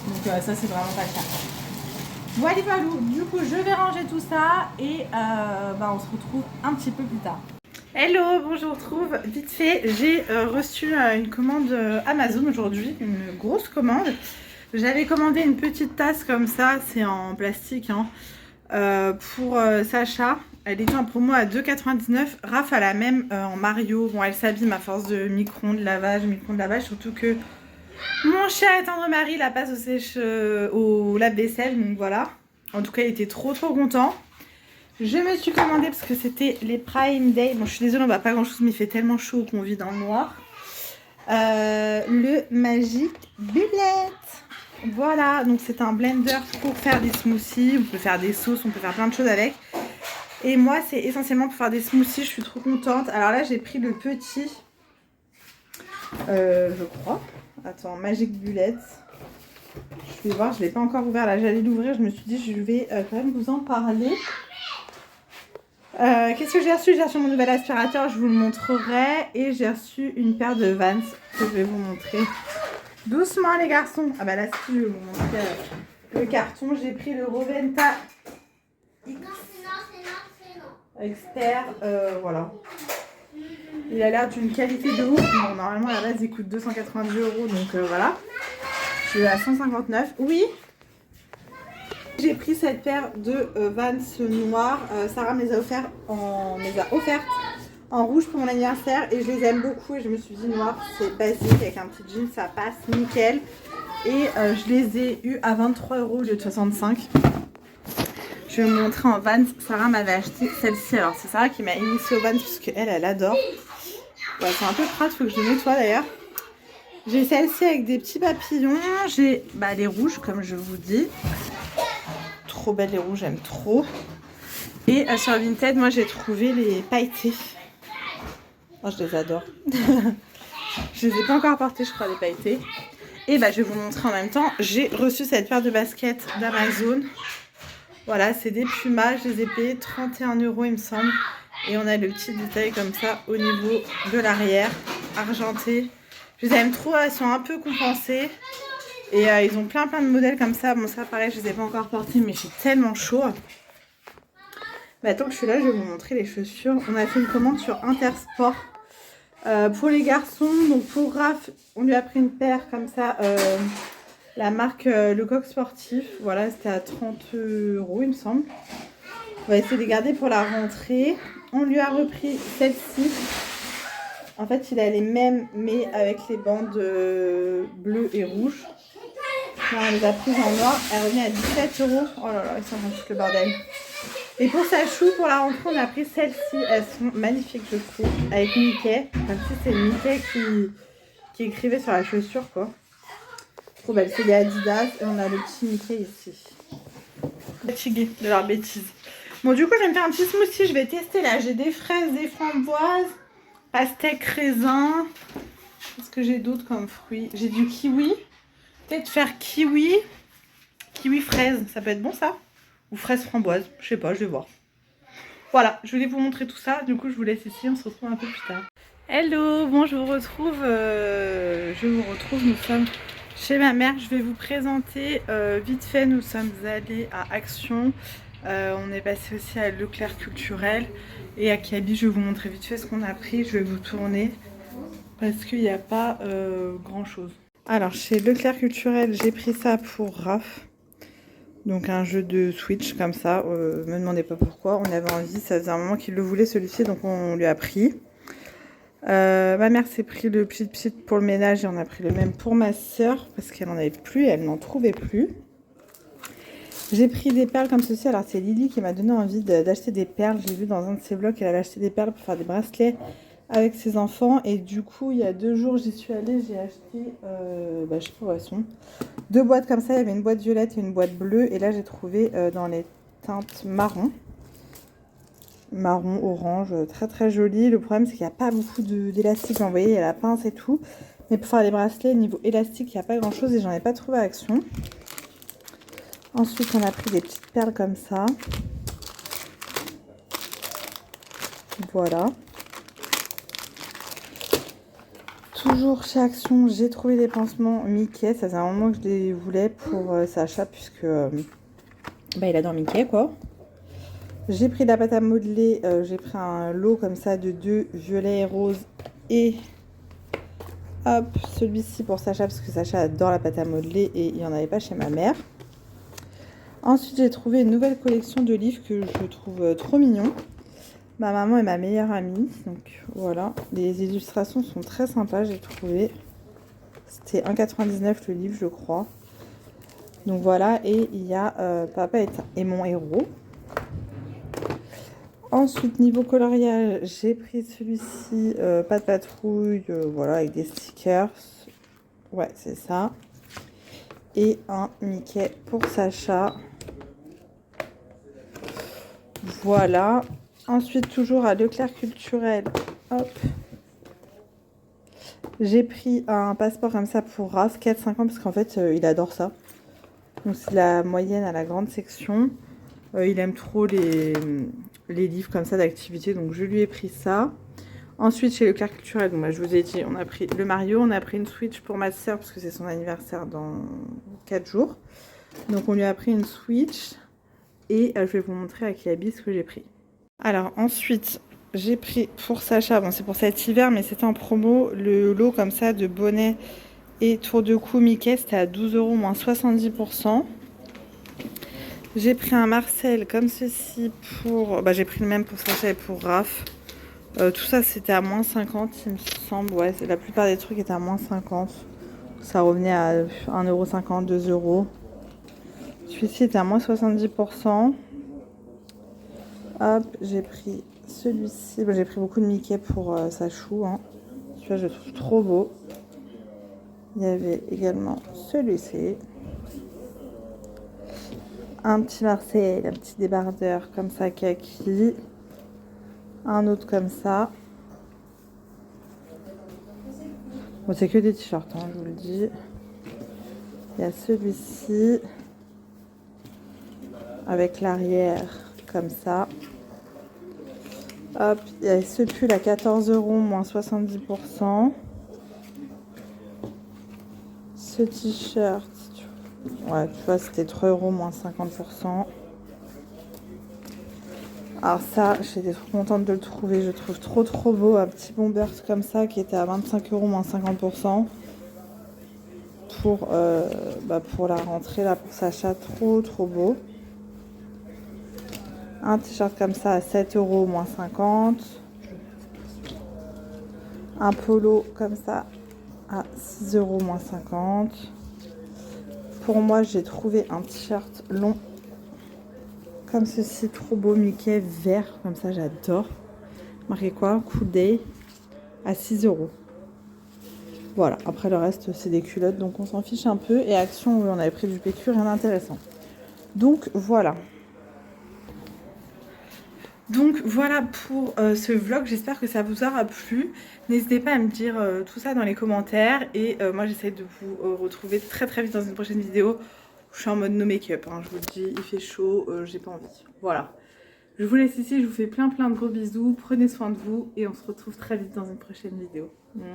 Donc ça c'est vraiment pas cher. Voilà, voilà. Du coup je vais ranger tout ça et on se retrouve un petit peu plus tard. Hello, bon je vous retrouve vite fait. J'ai reçu une commande Amazon aujourd'hui, une grosse commande. J'avais commandé une petite tasse comme ça, c'est en plastique hein, pour Sacha. Elle était en promo à 2,99 €. Raph a la même en Mario. Bon, elle s'abîme à force de micro-ondes lavage, surtout que mon cher et tendre mari la passe au lave-vaisselle, donc voilà. En tout cas, il était trop content. Je me suis commandé parce que c'était les Prime Day. Bon, je suis désolée, on voit pas grand chose, mais il fait tellement chaud qu'on vit dans le noir. Le Magic Bullet. Voilà, donc c'est un blender pour faire des smoothies. On peut faire des sauces, on peut faire plein de choses avec. Et moi, c'est essentiellement pour faire des smoothies. Je suis trop contente. Alors là, j'ai pris le petit, je crois. Attends, Magic Bullet. Je vais voir, je ne l'ai pas encore ouvert. Là, j'allais l'ouvrir. Je me suis dit, je vais quand même vous en parler. Qu'est-ce que j'ai reçu? J'ai reçu mon nouvel aspirateur, je vous le montrerai. Et j'ai reçu une paire de Vans que je vais vous montrer. Doucement les garçons. Ah bah là, si je vais vous montrer le carton. J'ai pris le Roventa Expert. Voilà. Il a l'air d'une qualité de ouf. Bon, normalement, à la base, il coûte 290 €. Donc voilà. Je suis à 159. Oui. J'ai pris cette paire de Vans noirs. Sarah me les a offertes en rouge pour mon anniversaire et je les aime beaucoup. Et je me suis dit noir, c'est basique avec un petit jean, ça passe nickel. Et je les ai eu à 23 € au lieu de 65. Je vais vous montrer en Vans. Sarah m'avait acheté celle-ci. Alors c'est Sarah qui m'a initiée aux Vans parce qu'elle adore. Ouais, c'est un peu crade, faut que je les nettoie d'ailleurs. J'ai celle-ci avec des petits papillons. J'ai les rouges comme je vous dis. Trop belles les rouges, j'aime trop. Et sur Vinted, moi j'ai trouvé les pailletés. Oh, je les adore. Je les ai pas encore portés, je crois, les pailletés. Et bah, je vais vous montrer en même temps. J'ai reçu cette paire de baskets d'Amazon. Voilà, c'est des Pumas. Je les ai payés 31 €, il me semble. Et on a le petit détail comme ça au niveau de l'arrière, argenté. Je les aime trop, elles sont un peu compensées. Et ils ont plein de modèles comme ça. Bon, ça pareil, je les ai pas encore portés, mais j'ai tellement chaud. Bah, tant que je suis là, je vais vous montrer les chaussures. On a fait une commande sur Intersport. Pour les garçons, donc pour Raph, on lui a pris une paire comme ça, la marque Le Coq Sportif. Voilà, c'était à 30 €, il me semble. On va essayer de les garder pour la rentrée. On lui a repris celle-ci. En fait, il a les mêmes, mais avec les bandes bleues et rouges. Là, on les a prises en noir. Elle revient à 17 €. Oh là là, ils sont un petit peu le bordel. Et pour sa chou, pour la rentrée, on a pris celles-ci. Elles sont magnifiques, je trouve. Avec Mickey. Comme si c'est Mickey qui écrivait sur la chaussure, quoi. Trop belle. C'est les Adidas. Et on a le petit Mickey ici. Fatiguée de leur bêtise. Bon, du coup, je vais me faire un petit smoothie. Je vais tester là. J'ai des fraises, des framboises, pastèque, raisin. Qu'est-ce que j'ai d'autre comme fruits? J'ai du kiwi. Peut-être faire kiwi fraise. Ça peut être bon, ça? Ou fraise framboise, je sais pas, je vais voir. Voilà, je voulais vous montrer tout ça. Du coup, je vous laisse ici, on se retrouve un peu plus tard. Hello, bon, je vous retrouve. Nous sommes chez ma mère. Je vais vous présenter vite fait. Nous sommes allés à Action. On est passé aussi à Leclerc Culturel et à Kiabi. Je vais vous montrer vite fait ce qu'on a pris. Je vais vous tourner parce qu'il n'y a pas grand chose. Alors, chez Leclerc Culturel, j'ai pris ça pour Raph. Donc un jeu de Switch comme ça, me demandez pas pourquoi, on avait envie, ça faisait un moment qu'il le voulait celui-ci, donc on lui a pris. Ma mère s'est pris le pchit pour le ménage et on a pris le même pour ma soeur, parce qu'elle n'en avait plus, elle n'en trouvait plus. J'ai pris des perles comme ceci, alors c'est Lily qui m'a donné envie d'acheter des perles, j'ai vu dans un de ses vlogs qu'elle avait acheté des perles pour faire des bracelets avec ses enfants, et du coup il y a 2 jours j'y suis allée, j'ai acheté, je sais pas où elles sont, 2 boîtes comme ça, il y avait une boîte violette et une boîte bleue, et là j'ai trouvé dans les teintes marron, orange, très joli. Le problème c'est qu'il n'y a pas beaucoup d'élastique, vous voyez, il y a la pince et tout, mais pour faire les bracelets niveau élastique il n'y a pas grand chose et j'en ai pas trouvé à Action. Ensuite on a pris des petites perles comme ça, voilà. Toujours chez Action, j'ai trouvé des pansements Mickey. Ça faisait un moment que je les voulais pour Sacha, puisque il adore Mickey, quoi. J'ai pris de la pâte à modeler. J'ai pris un lot comme ça de 2 violets et roses. Et hop, celui-ci pour Sacha, parce que Sacha adore la pâte à modeler et il n'y en avait pas chez ma mère. Ensuite, j'ai trouvé une nouvelle collection de livres que je trouve trop mignon. Ma maman est ma meilleure amie, donc voilà, les illustrations sont très sympas, j'ai trouvé. C'était 1,99 € le livre, je crois. Donc voilà, et il y a Papa et mon héros. Ensuite, niveau coloriage, j'ai pris celui-ci, pas de patrouille, voilà, avec des stickers. Ouais, c'est ça. Et un Mickey pour Sacha. Voilà. Ensuite, toujours à Leclerc Culturel, hop, j'ai pris un passeport comme ça pour Raph, 4-5 ans, parce qu'en fait, il adore ça. Donc, c'est la moyenne à la grande section. Il aime trop les livres comme ça d'activité, donc je lui ai pris ça. Ensuite, chez Leclerc Culturel, donc, je vous ai dit, on a pris le Mario, on a pris une Switch pour ma soeur, parce que c'est son anniversaire dans 4 jours. Donc, on lui a pris une Switch, et je vais vous montrer à Kiabi ce que j'ai pris. Alors ensuite, j'ai pris pour Sacha, bon c'est pour cet hiver, mais c'était en promo, le lot comme ça de bonnets et tour de cou Mickey, c'était à 12 € moins 70%. J'ai pris un Marcel comme ceci pour, j'ai pris le même pour Sacha et pour Raph. Tout ça c'était à moins 50 il me semble, ouais, la plupart des trucs étaient à moins 50. Ça revenait à 1,50 €, 2 €. Celui-ci était à moins 70%. Hop, j'ai pris celui-ci. J'ai pris beaucoup de Mickey pour sa chou. Hein. Celui-là, je le trouve trop beau. Il y avait également celui-ci. Un petit Marseille, un petit débardeur comme ça, kaki. Un autre comme ça. Bon, c'est que des t-shirts, hein, je vous le dis. Il y a celui-ci. Avec l'arrière comme ça. Hop, il y a ce pull à 14 €, moins 70%. Ce t-shirt, ouais, tu vois, c'était 3 €, moins 50%. Alors ça, j'étais trop contente de le trouver. Je trouve trop beau. Un petit bomber comme ça qui était à 25 €, moins 50%. Pour la rentrée, là, pour Sacha, trop beau. Un t-shirt comme ça à 7 €, moins 50. Un polo comme ça à 6 €, moins 50. Pour moi, j'ai trouvé un t-shirt long comme ceci, trop beau, Mickey, vert, comme ça, j'adore. Marqué quoi? Cool Day à 6 €. Voilà, après le reste, c'est des culottes, donc on s'en fiche un peu. Et Action, oui, on avait pris du PQ, rien d'intéressant. Donc voilà. Donc voilà pour ce vlog, j'espère que ça vous aura plu. N'hésitez pas à me dire tout ça dans les commentaires. Et moi j'essaie de vous retrouver très vite dans une prochaine vidéo. Je suis en mode no make-up, hein, je vous le dis, il fait chaud, j'ai pas envie. Voilà. Je vous laisse ici, je vous fais plein de gros bisous. Prenez soin de vous et on se retrouve très vite dans une prochaine vidéo. Mouah.